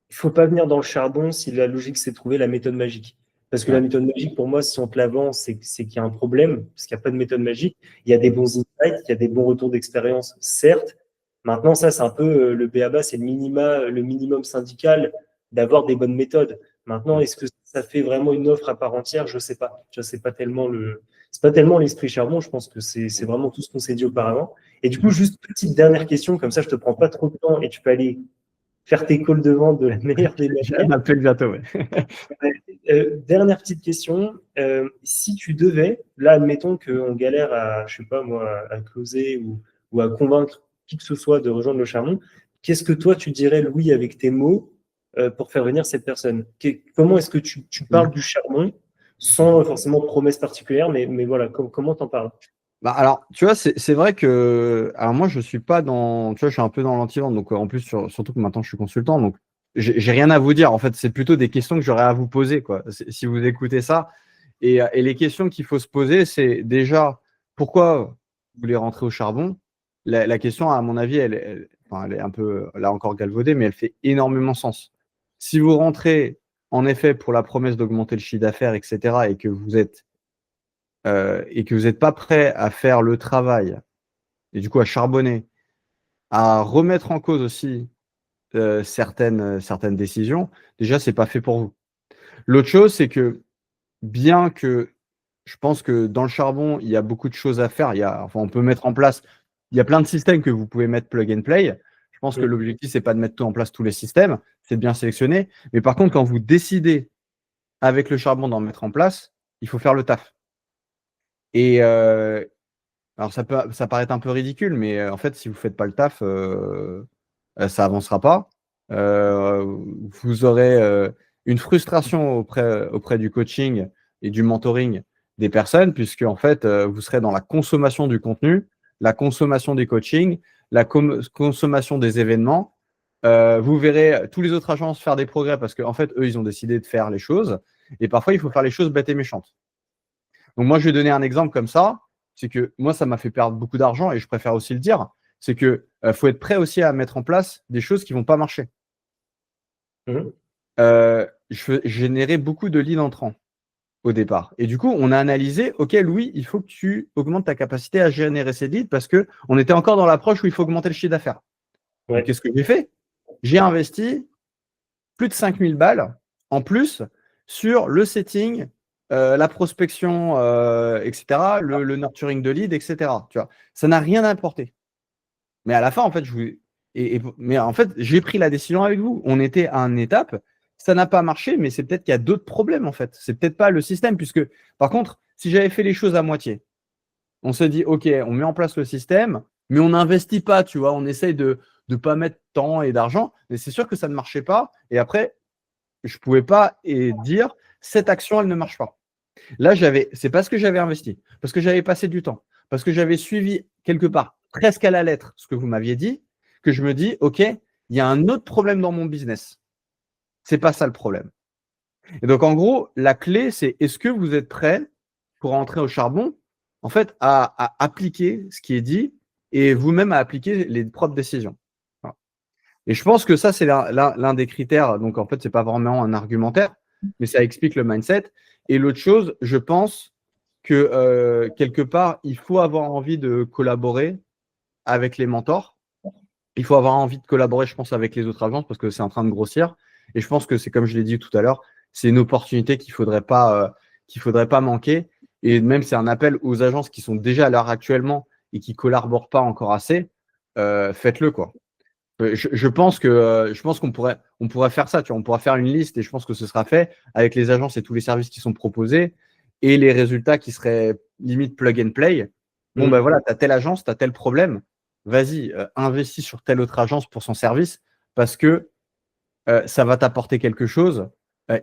[SPEAKER 1] il ne faut pas venir dans le charbon si la logique, c'est de trouver la méthode magique. Parce que la méthode magique, pour moi, si on te l'avance, c'est qu'il y a un problème, parce qu'il n'y a pas de méthode magique. Il y a des bons insights, il y a des bons retours d'expérience, certes. Maintenant, ça, c'est un peu le b.a.-ba, c'est le minimum syndical d'avoir des bonnes méthodes. Maintenant, est-ce que ça fait vraiment une offre à part entière? Je ne sais pas. C'est pas tellement l'esprit charbon. Je pense que c'est vraiment tout ce qu'on s'est dit auparavant. Et du coup, juste petite dernière question, comme ça, je te prends pas trop de temps et tu peux aller faire tes calls de vente de la meilleure des manières.
[SPEAKER 2] On appelle bientôt, ouais.
[SPEAKER 1] Dernière petite question. Si tu devais, là, admettons qu'on galère à, je sais pas moi, à closer ou à convaincre qui que ce soit de rejoindre le charbon, qu'est-ce que toi, tu dirais, Louis, avec tes mots, pour faire venir cette personne? Comment est-ce que tu parles du charbon sans forcément promesse particulière, mais voilà, comment t'en parles?
[SPEAKER 2] Bah alors, tu vois, c'est vrai que. Alors, moi, je suis pas dans. Tu vois, je suis un peu dans l'anti-vente. Donc, en plus, surtout que maintenant, je suis consultant. Donc, j'ai rien à vous dire. En fait, c'est plutôt des questions que j'aurais à vous poser, quoi. Si vous écoutez ça. Et les questions qu'il faut se poser, c'est déjà pourquoi vous voulez rentrer au charbon? La question, à mon avis, enfin, elle est un peu, là encore, galvaudée, mais elle fait énormément sens. Si vous rentrez, en effet, pour la promesse d'augmenter le chiffre d'affaires, etc., et que vous n'êtes pas prêt à faire le travail, et du coup à charbonner, à remettre en cause aussi certaines décisions, déjà, ce n'est pas fait pour vous. L'autre chose, c'est que bien que je pense que dans le charbon, il y a beaucoup de choses à faire, enfin, on peut mettre en place, il y a plein de systèmes que vous pouvez mettre plug and play. Je pense que l'objectif, ce n'est pas de mettre tout en place tous les systèmes, c'est de bien sélectionner. Mais par contre, quand vous décidez avec le charbon d'en mettre en place, il faut faire le taf. Et alors, ça paraît un peu ridicule, mais en fait, si vous ne faites pas le taf, ça avancera pas. Vous aurez une frustration auprès du coaching et du mentoring des personnes, puisque en fait, vous serez dans la consommation du contenu, la consommation des coachings, la consommation des événements. Vous verrez tous les autres agences faire des progrès parce qu'en fait, eux, ils ont décidé de faire les choses. Et parfois, il faut faire les choses bêtes et méchantes. Donc, moi, je vais donner un exemple comme ça. C'est que moi, ça m'a fait perdre beaucoup d'argent et je préfère aussi le dire. C'est qu'il faut être prêt aussi à mettre en place des choses qui ne vont pas marcher. Je générais beaucoup de leads entrants au départ. Et du coup, on a analysé, OK, Louis, il faut que tu augmentes ta capacité à générer ces leads parce qu'on était encore dans l'approche où il faut augmenter le chiffre d'affaires.
[SPEAKER 1] Ouais.
[SPEAKER 2] Qu'est-ce que j'ai fait? J'ai investi plus de 5000 balles en plus sur le setting, la prospection, etc., le nurturing de lead, etc. Tu vois, ça n'a rien apporté. Mais à la fin, en fait, mais en fait, j'ai pris la décision avec vous. On était à une étape, ça n'a pas marché, mais c'est peut-être qu'il y a d'autres problèmes, en fait. C'est peut-être pas le système, puisque, par contre, si j'avais fait les choses à moitié, on se dit, OK, on met en place le système, mais on n'investit pas, tu vois, on essaye de ne pas mettre temps et d'argent, mais c'est sûr que ça ne marchait pas. Et après, je ne pouvais pas dire, cette action, elle ne marche pas. Là, c'est parce que j'avais investi, parce que j'avais passé du temps, parce que j'avais suivi quelque part, presque à la lettre, ce que vous m'aviez dit, que je me dis, OK, il y a un autre problème dans mon business. Ce n'est pas ça le problème. Et donc, en gros, la clé, c'est est-ce que vous êtes prêt pour entrer au charbon, en fait, à appliquer ce qui est dit et vous-même à appliquer les propres décisions. Voilà. Et je pense que ça, c'est l'un des critères. Donc, en fait, ce n'est pas vraiment un argumentaire, mais ça explique le mindset. Et l'autre chose, je pense que quelque part, il faut avoir envie de collaborer avec les mentors. Il faut avoir envie de collaborer, je pense, avec les autres agences parce que c'est en train de grossir. Et je pense que c'est comme je l'ai dit tout à l'heure, c'est une opportunité qu'il ne faudrait pas manquer. Et même c'est un appel aux agences qui sont déjà à l'heure actuellement et qui ne collaborent pas encore assez, faites-le, quoi. Je pense qu'on pourrait faire ça, tu vois, on pourrait faire une liste et je pense que ce sera fait avec les agences et tous les services qui sont proposés et les résultats qui seraient limite plug and play. Bon, ben voilà, tu as telle agence, tu as tel problème, vas-y, investis sur telle autre agence pour son service parce que ça va t'apporter quelque chose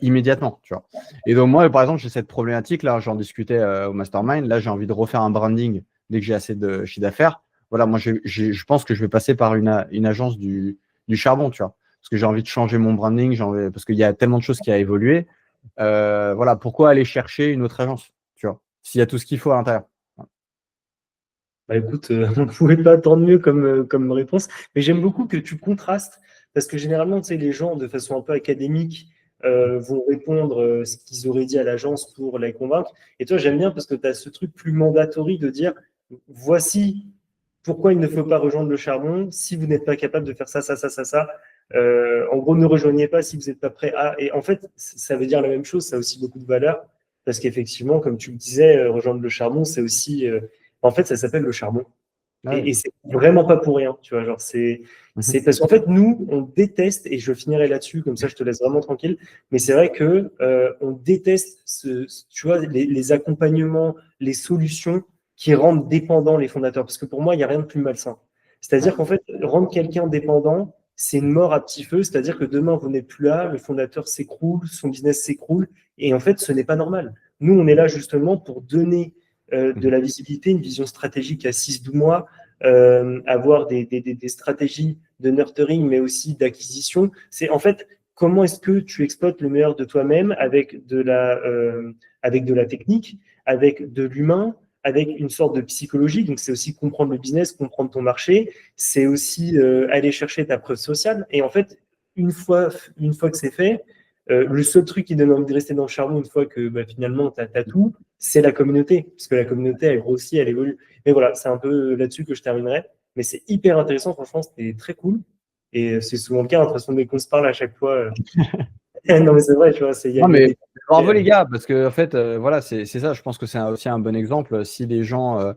[SPEAKER 2] immédiatement, tu vois. Et donc moi, par exemple, j'ai cette problématique, là, j'en discutais au Mastermind, là, j'ai envie de refaire un branding dès que j'ai assez de chiffre d'affaires. Voilà, moi, je pense que je vais passer par une agence du charbon, tu vois, parce que j'ai envie de changer mon branding, parce qu'il y a tellement de choses qui a évolué. Voilà, pourquoi aller chercher une autre agence, tu vois, s'il y a tout ce qu'il faut à l'intérieur.
[SPEAKER 1] Bah écoute, on ne pouvait pas attendre mieux comme réponse, mais j'aime beaucoup que tu contrastes, parce que généralement, tu sais, les gens, de façon un peu académique, vont répondre ce qu'ils auraient dit à l'agence pour les convaincre. Et toi, j'aime bien parce que tu as ce truc plus mandatory de dire, voici pourquoi il ne faut pas rejoindre le charbon si vous n'êtes pas capable de faire ça, ça, ça, ça, ça. En gros, ne rejoignez pas si vous n'êtes pas prêt à. Et en fait, ça veut dire la même chose, ça a aussi beaucoup de valeur, parce qu'effectivement, comme tu le disais, rejoindre le charbon, c'est aussi. En fait, ça s'appelle le charbon.
[SPEAKER 2] Ouais.
[SPEAKER 1] Et c'est vraiment pas pour rien, tu vois. Genre, c'est parce qu'en fait, nous, on déteste, et je finirai là-dessus, comme ça, je te laisse vraiment tranquille. Mais c'est vrai que on déteste, tu vois, les accompagnements, les solutions qui rendent dépendants les fondateurs. Parce que pour moi, il n'y a rien de plus malsain. C'est-à-dire qu'en fait, rendre quelqu'un dépendant, c'est une mort à petit feu. C'est-à-dire que demain, vous n'êtes plus là, le fondateur s'écroule, son business s'écroule. Et en fait, ce n'est pas normal. Nous, on est là justement pour donner de la visibilité, une vision stratégique à 6-12 mois, avoir des stratégies de nurturing, mais aussi d'acquisition. C'est en fait comment est-ce que tu exploites le meilleur de toi-même avec de la technique, avec de l'humain, avec une sorte de psychologie. Donc, c'est aussi comprendre le business, comprendre ton marché. C'est aussi aller chercher ta preuve sociale. Et en fait, une fois que c'est fait, le seul truc qui donne envie de rester dans le charbon une fois que finalement tu as tout, c'est la communauté. Parce que la communauté, elle grossit, elle évolue. Mais voilà, c'est un peu là-dessus que je terminerai. Mais c'est hyper intéressant, franchement, c'était très cool. Et c'est souvent le cas, de toute façon, dès qu'on se parle à chaque fois. Non, mais c'est vrai, tu vois.
[SPEAKER 2] Non, mais bravo les gars, parce que en fait, voilà, c'est ça. Je pense que c'est aussi un bon exemple. Si les gens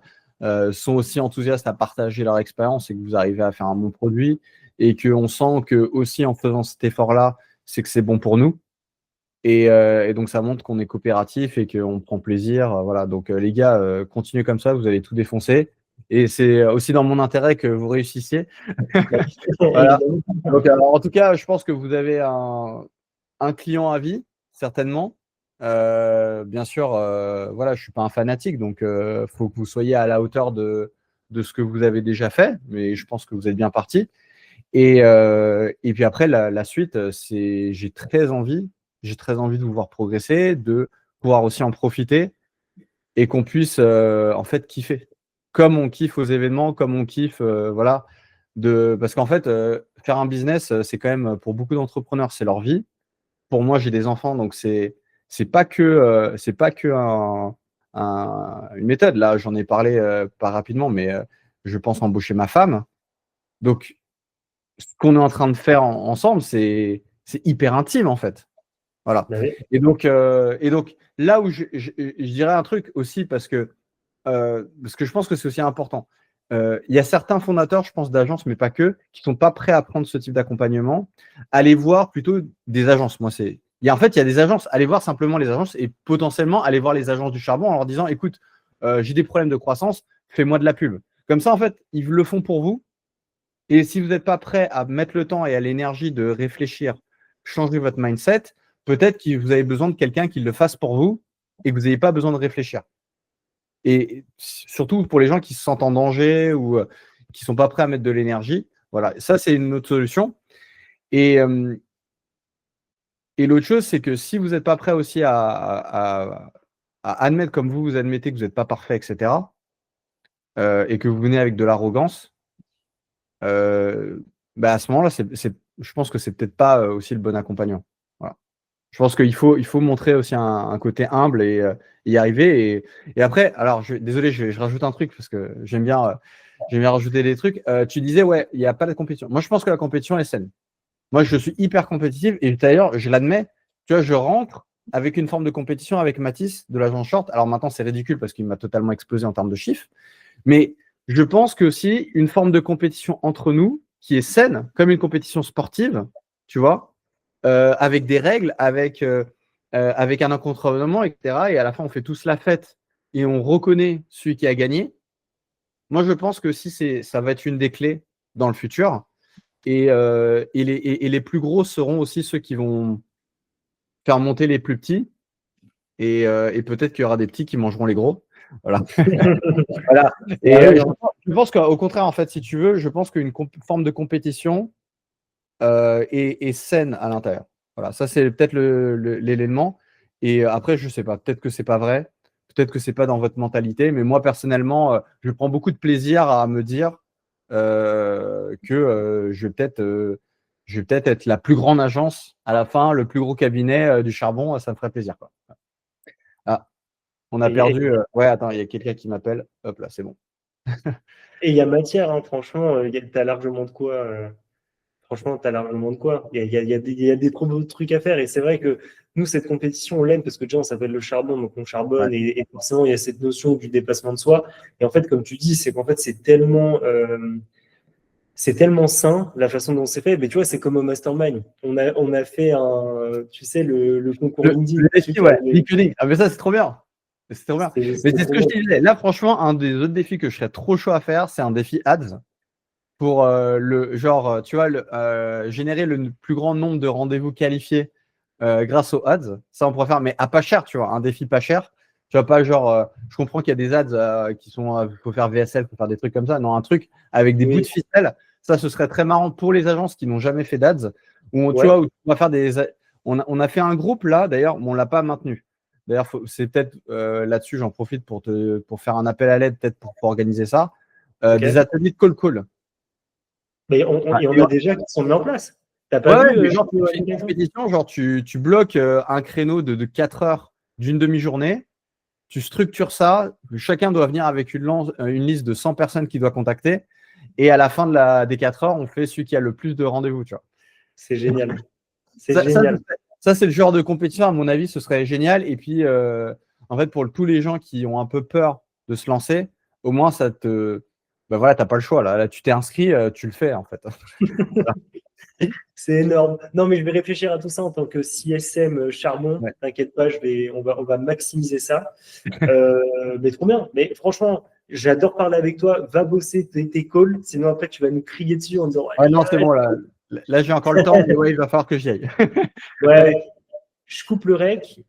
[SPEAKER 2] sont aussi enthousiastes à partager leur expérience et que vous arrivez à faire un bon produit et qu'on sent que aussi en faisant cet effort-là, c'est que c'est bon pour nous. Et donc, ça montre qu'on est coopératif et qu'on prend plaisir. Voilà. Donc, les gars, continuez comme ça, vous allez tout défoncer. Et c'est aussi dans mon intérêt que vous réussissiez. Voilà. Donc, alors, en tout cas, je pense que vous avez un client à vie, certainement. Bien sûr, voilà, je ne suis pas un fanatique, donc il faut que vous soyez à la hauteur de ce que vous avez déjà fait, mais je pense que vous êtes bien parti. Et puis après, la suite, c'est j'ai très envie de vous voir progresser, de pouvoir aussi en profiter et qu'on puisse en fait kiffer. Comme on kiffe aux événements, comme on kiffe, voilà. Parce qu'en fait, faire un business, c'est quand même, pour beaucoup d'entrepreneurs, c'est leur vie. Pour moi, j'ai des enfants, donc c'est pas que une méthode. Là, j'en ai parlé pas rapidement, mais je pense embaucher ma femme. Donc, ce qu'on est en train de faire ensemble, c'est hyper intime en fait. Voilà.
[SPEAKER 1] Bah oui.
[SPEAKER 2] Et donc là où je dirais un truc aussi, parce que je pense que c'est aussi important. Il y a certains fondateurs, je pense, d'agences, mais pas que, qui sont pas prêts à prendre ce type d'accompagnement. Allez voir plutôt des agences. Moi, en fait, il y a des agences. Allez voir simplement les agences et potentiellement aller voir les agences du charbon en leur disant, écoute, j'ai des problèmes de croissance, fais-moi de la pub. Comme ça, en fait, ils le font pour vous. Et si vous n'êtes pas prêt à mettre le temps et à l'énergie de réfléchir, changer votre mindset, peut-être que vous avez besoin de quelqu'un qui le fasse pour vous et que vous n'ayez pas besoin de réfléchir. Et surtout pour les gens qui se sentent en danger ou qui ne sont pas prêts à mettre de l'énergie. Voilà, ça, c'est une autre solution. Et l'autre chose, c'est que si vous n'êtes pas prêt aussi à admettre, comme vous admettez que vous n'êtes pas parfait, etc., et que vous venez avec de l'arrogance, à ce moment-là, je pense que c'est peut-être pas aussi le bon accompagnant. Voilà. Je pense qu'il faut montrer aussi un côté humble et y arriver. Et après, alors, désolé, je rajoute un truc parce que j'aime bien rajouter des trucs. Tu disais, ouais, il n'y a pas de compétition. Moi, je pense que la compétition est saine. Moi, je suis hyper compétitif et d'ailleurs, je l'admets. Tu vois, je rentre avec une forme de compétition avec Mathis de l'agence Short. Alors maintenant, c'est ridicule parce qu'il m'a totalement explosé en termes de chiffres. Mais je pense que aussi une forme de compétition entre nous qui est saine, comme une compétition sportive, tu vois, avec des règles, avec un encadrement, etc. Et à la fin, on fait tous la fête et on reconnaît celui qui a gagné. Moi, je pense que ça va être une des clés dans le futur. Et les plus gros seront aussi ceux qui vont faire monter les plus petits. Et peut-être qu'il y aura des petits qui mangeront les gros. Voilà. Voilà. Et je pense qu'au contraire, en fait, si tu veux, je pense qu'une forme de compétition est saine à l'intérieur. Voilà, ça c'est peut-être l'élément. Et après, je sais pas, peut-être que c'est pas vrai, peut-être que c'est pas dans votre mentalité, mais moi personnellement, je prends beaucoup de plaisir à me dire que je vais peut-être être la plus grande agence à la fin, le plus gros cabinet du charbon, ça me ferait plaisir, quoi. Ah, on a perdu. Ouais, attends, il y a quelqu'un qui m'appelle. Hop là, c'est bon.
[SPEAKER 1] Et il y a matière, hein, franchement, tu as largement de quoi. Franchement, tu as largement de quoi. Il y a des trop beaux trucs à faire. Et c'est vrai que nous, cette compétition, on l'aime parce que déjà, on s'appelle le charbon, donc on charbonne.
[SPEAKER 2] Ouais.
[SPEAKER 1] Et forcément, il y a cette notion du dépassement de soi. Et en fait, comme tu dis, c'est qu'en fait, c'est tellement sain la façon dont c'est fait. Mais tu vois, c'est comme au mastermind. On a fait tu sais, le concours LinkedIn.
[SPEAKER 2] Le défi, ouais, LinkedIn. Ah, mais ça, c'est trop bien. C'est trop bien. Mais c'est ce que je te disais. Là, franchement, un des autres défis que je serais trop chaud à faire, c'est un défi ads. Pour tu vois, générer le plus grand nombre de rendez-vous qualifiés grâce aux ads. Ça, on pourrait faire, mais à pas cher, tu vois, un défi pas cher. Tu vois, pas genre, je comprends qu'il y a des ads qui sont, faut faire VSL, faut faire des trucs comme ça. Non, un truc avec des bouts de ficelle. Ça, ce serait très marrant pour les agences qui n'ont jamais fait d'ads. Où, tu vois, où on va faire on a fait un groupe là, d'ailleurs, mais on ne l'a pas maintenu. D'ailleurs, c'est peut-être là-dessus, j'en profite pour faire un appel à l'aide, peut-être pour organiser ça. Des ateliers de call.
[SPEAKER 1] Mais on a déjà qui sont mis en place. T'as pas vu
[SPEAKER 2] mais genre, tu fais une compétition, genre tu bloques un créneau de 4 heures d'une demi-journée, tu structures ça, chacun doit venir avec une liste de 100 personnes qu'il doit contacter, et à la fin des 4 heures, on fait celui qui a le plus de rendez-vous, tu vois.
[SPEAKER 1] C'est génial.
[SPEAKER 2] Ça, c'est le genre de compétition, à mon avis, ce serait génial. Et puis, en fait, pour tous les gens qui ont un peu peur de se lancer, au moins, ça te… Ben voilà, tu n'as pas le choix. Là, tu t'es inscrit, tu le fais, en fait.
[SPEAKER 1] C'est énorme. Non, mais je vais réfléchir à tout ça en tant que CSM charbon. Ouais. T'inquiète pas, on va maximiser ça. Mais trop bien. Mais franchement, j'adore parler avec toi. Va bosser tes calls, sinon après tu vas nous crier dessus en disant.
[SPEAKER 2] Ouais, non, c'est bon là. Là, j'ai encore le temps, mais ouais, il va falloir que j'y aille.
[SPEAKER 1] Ouais, je coupe le rec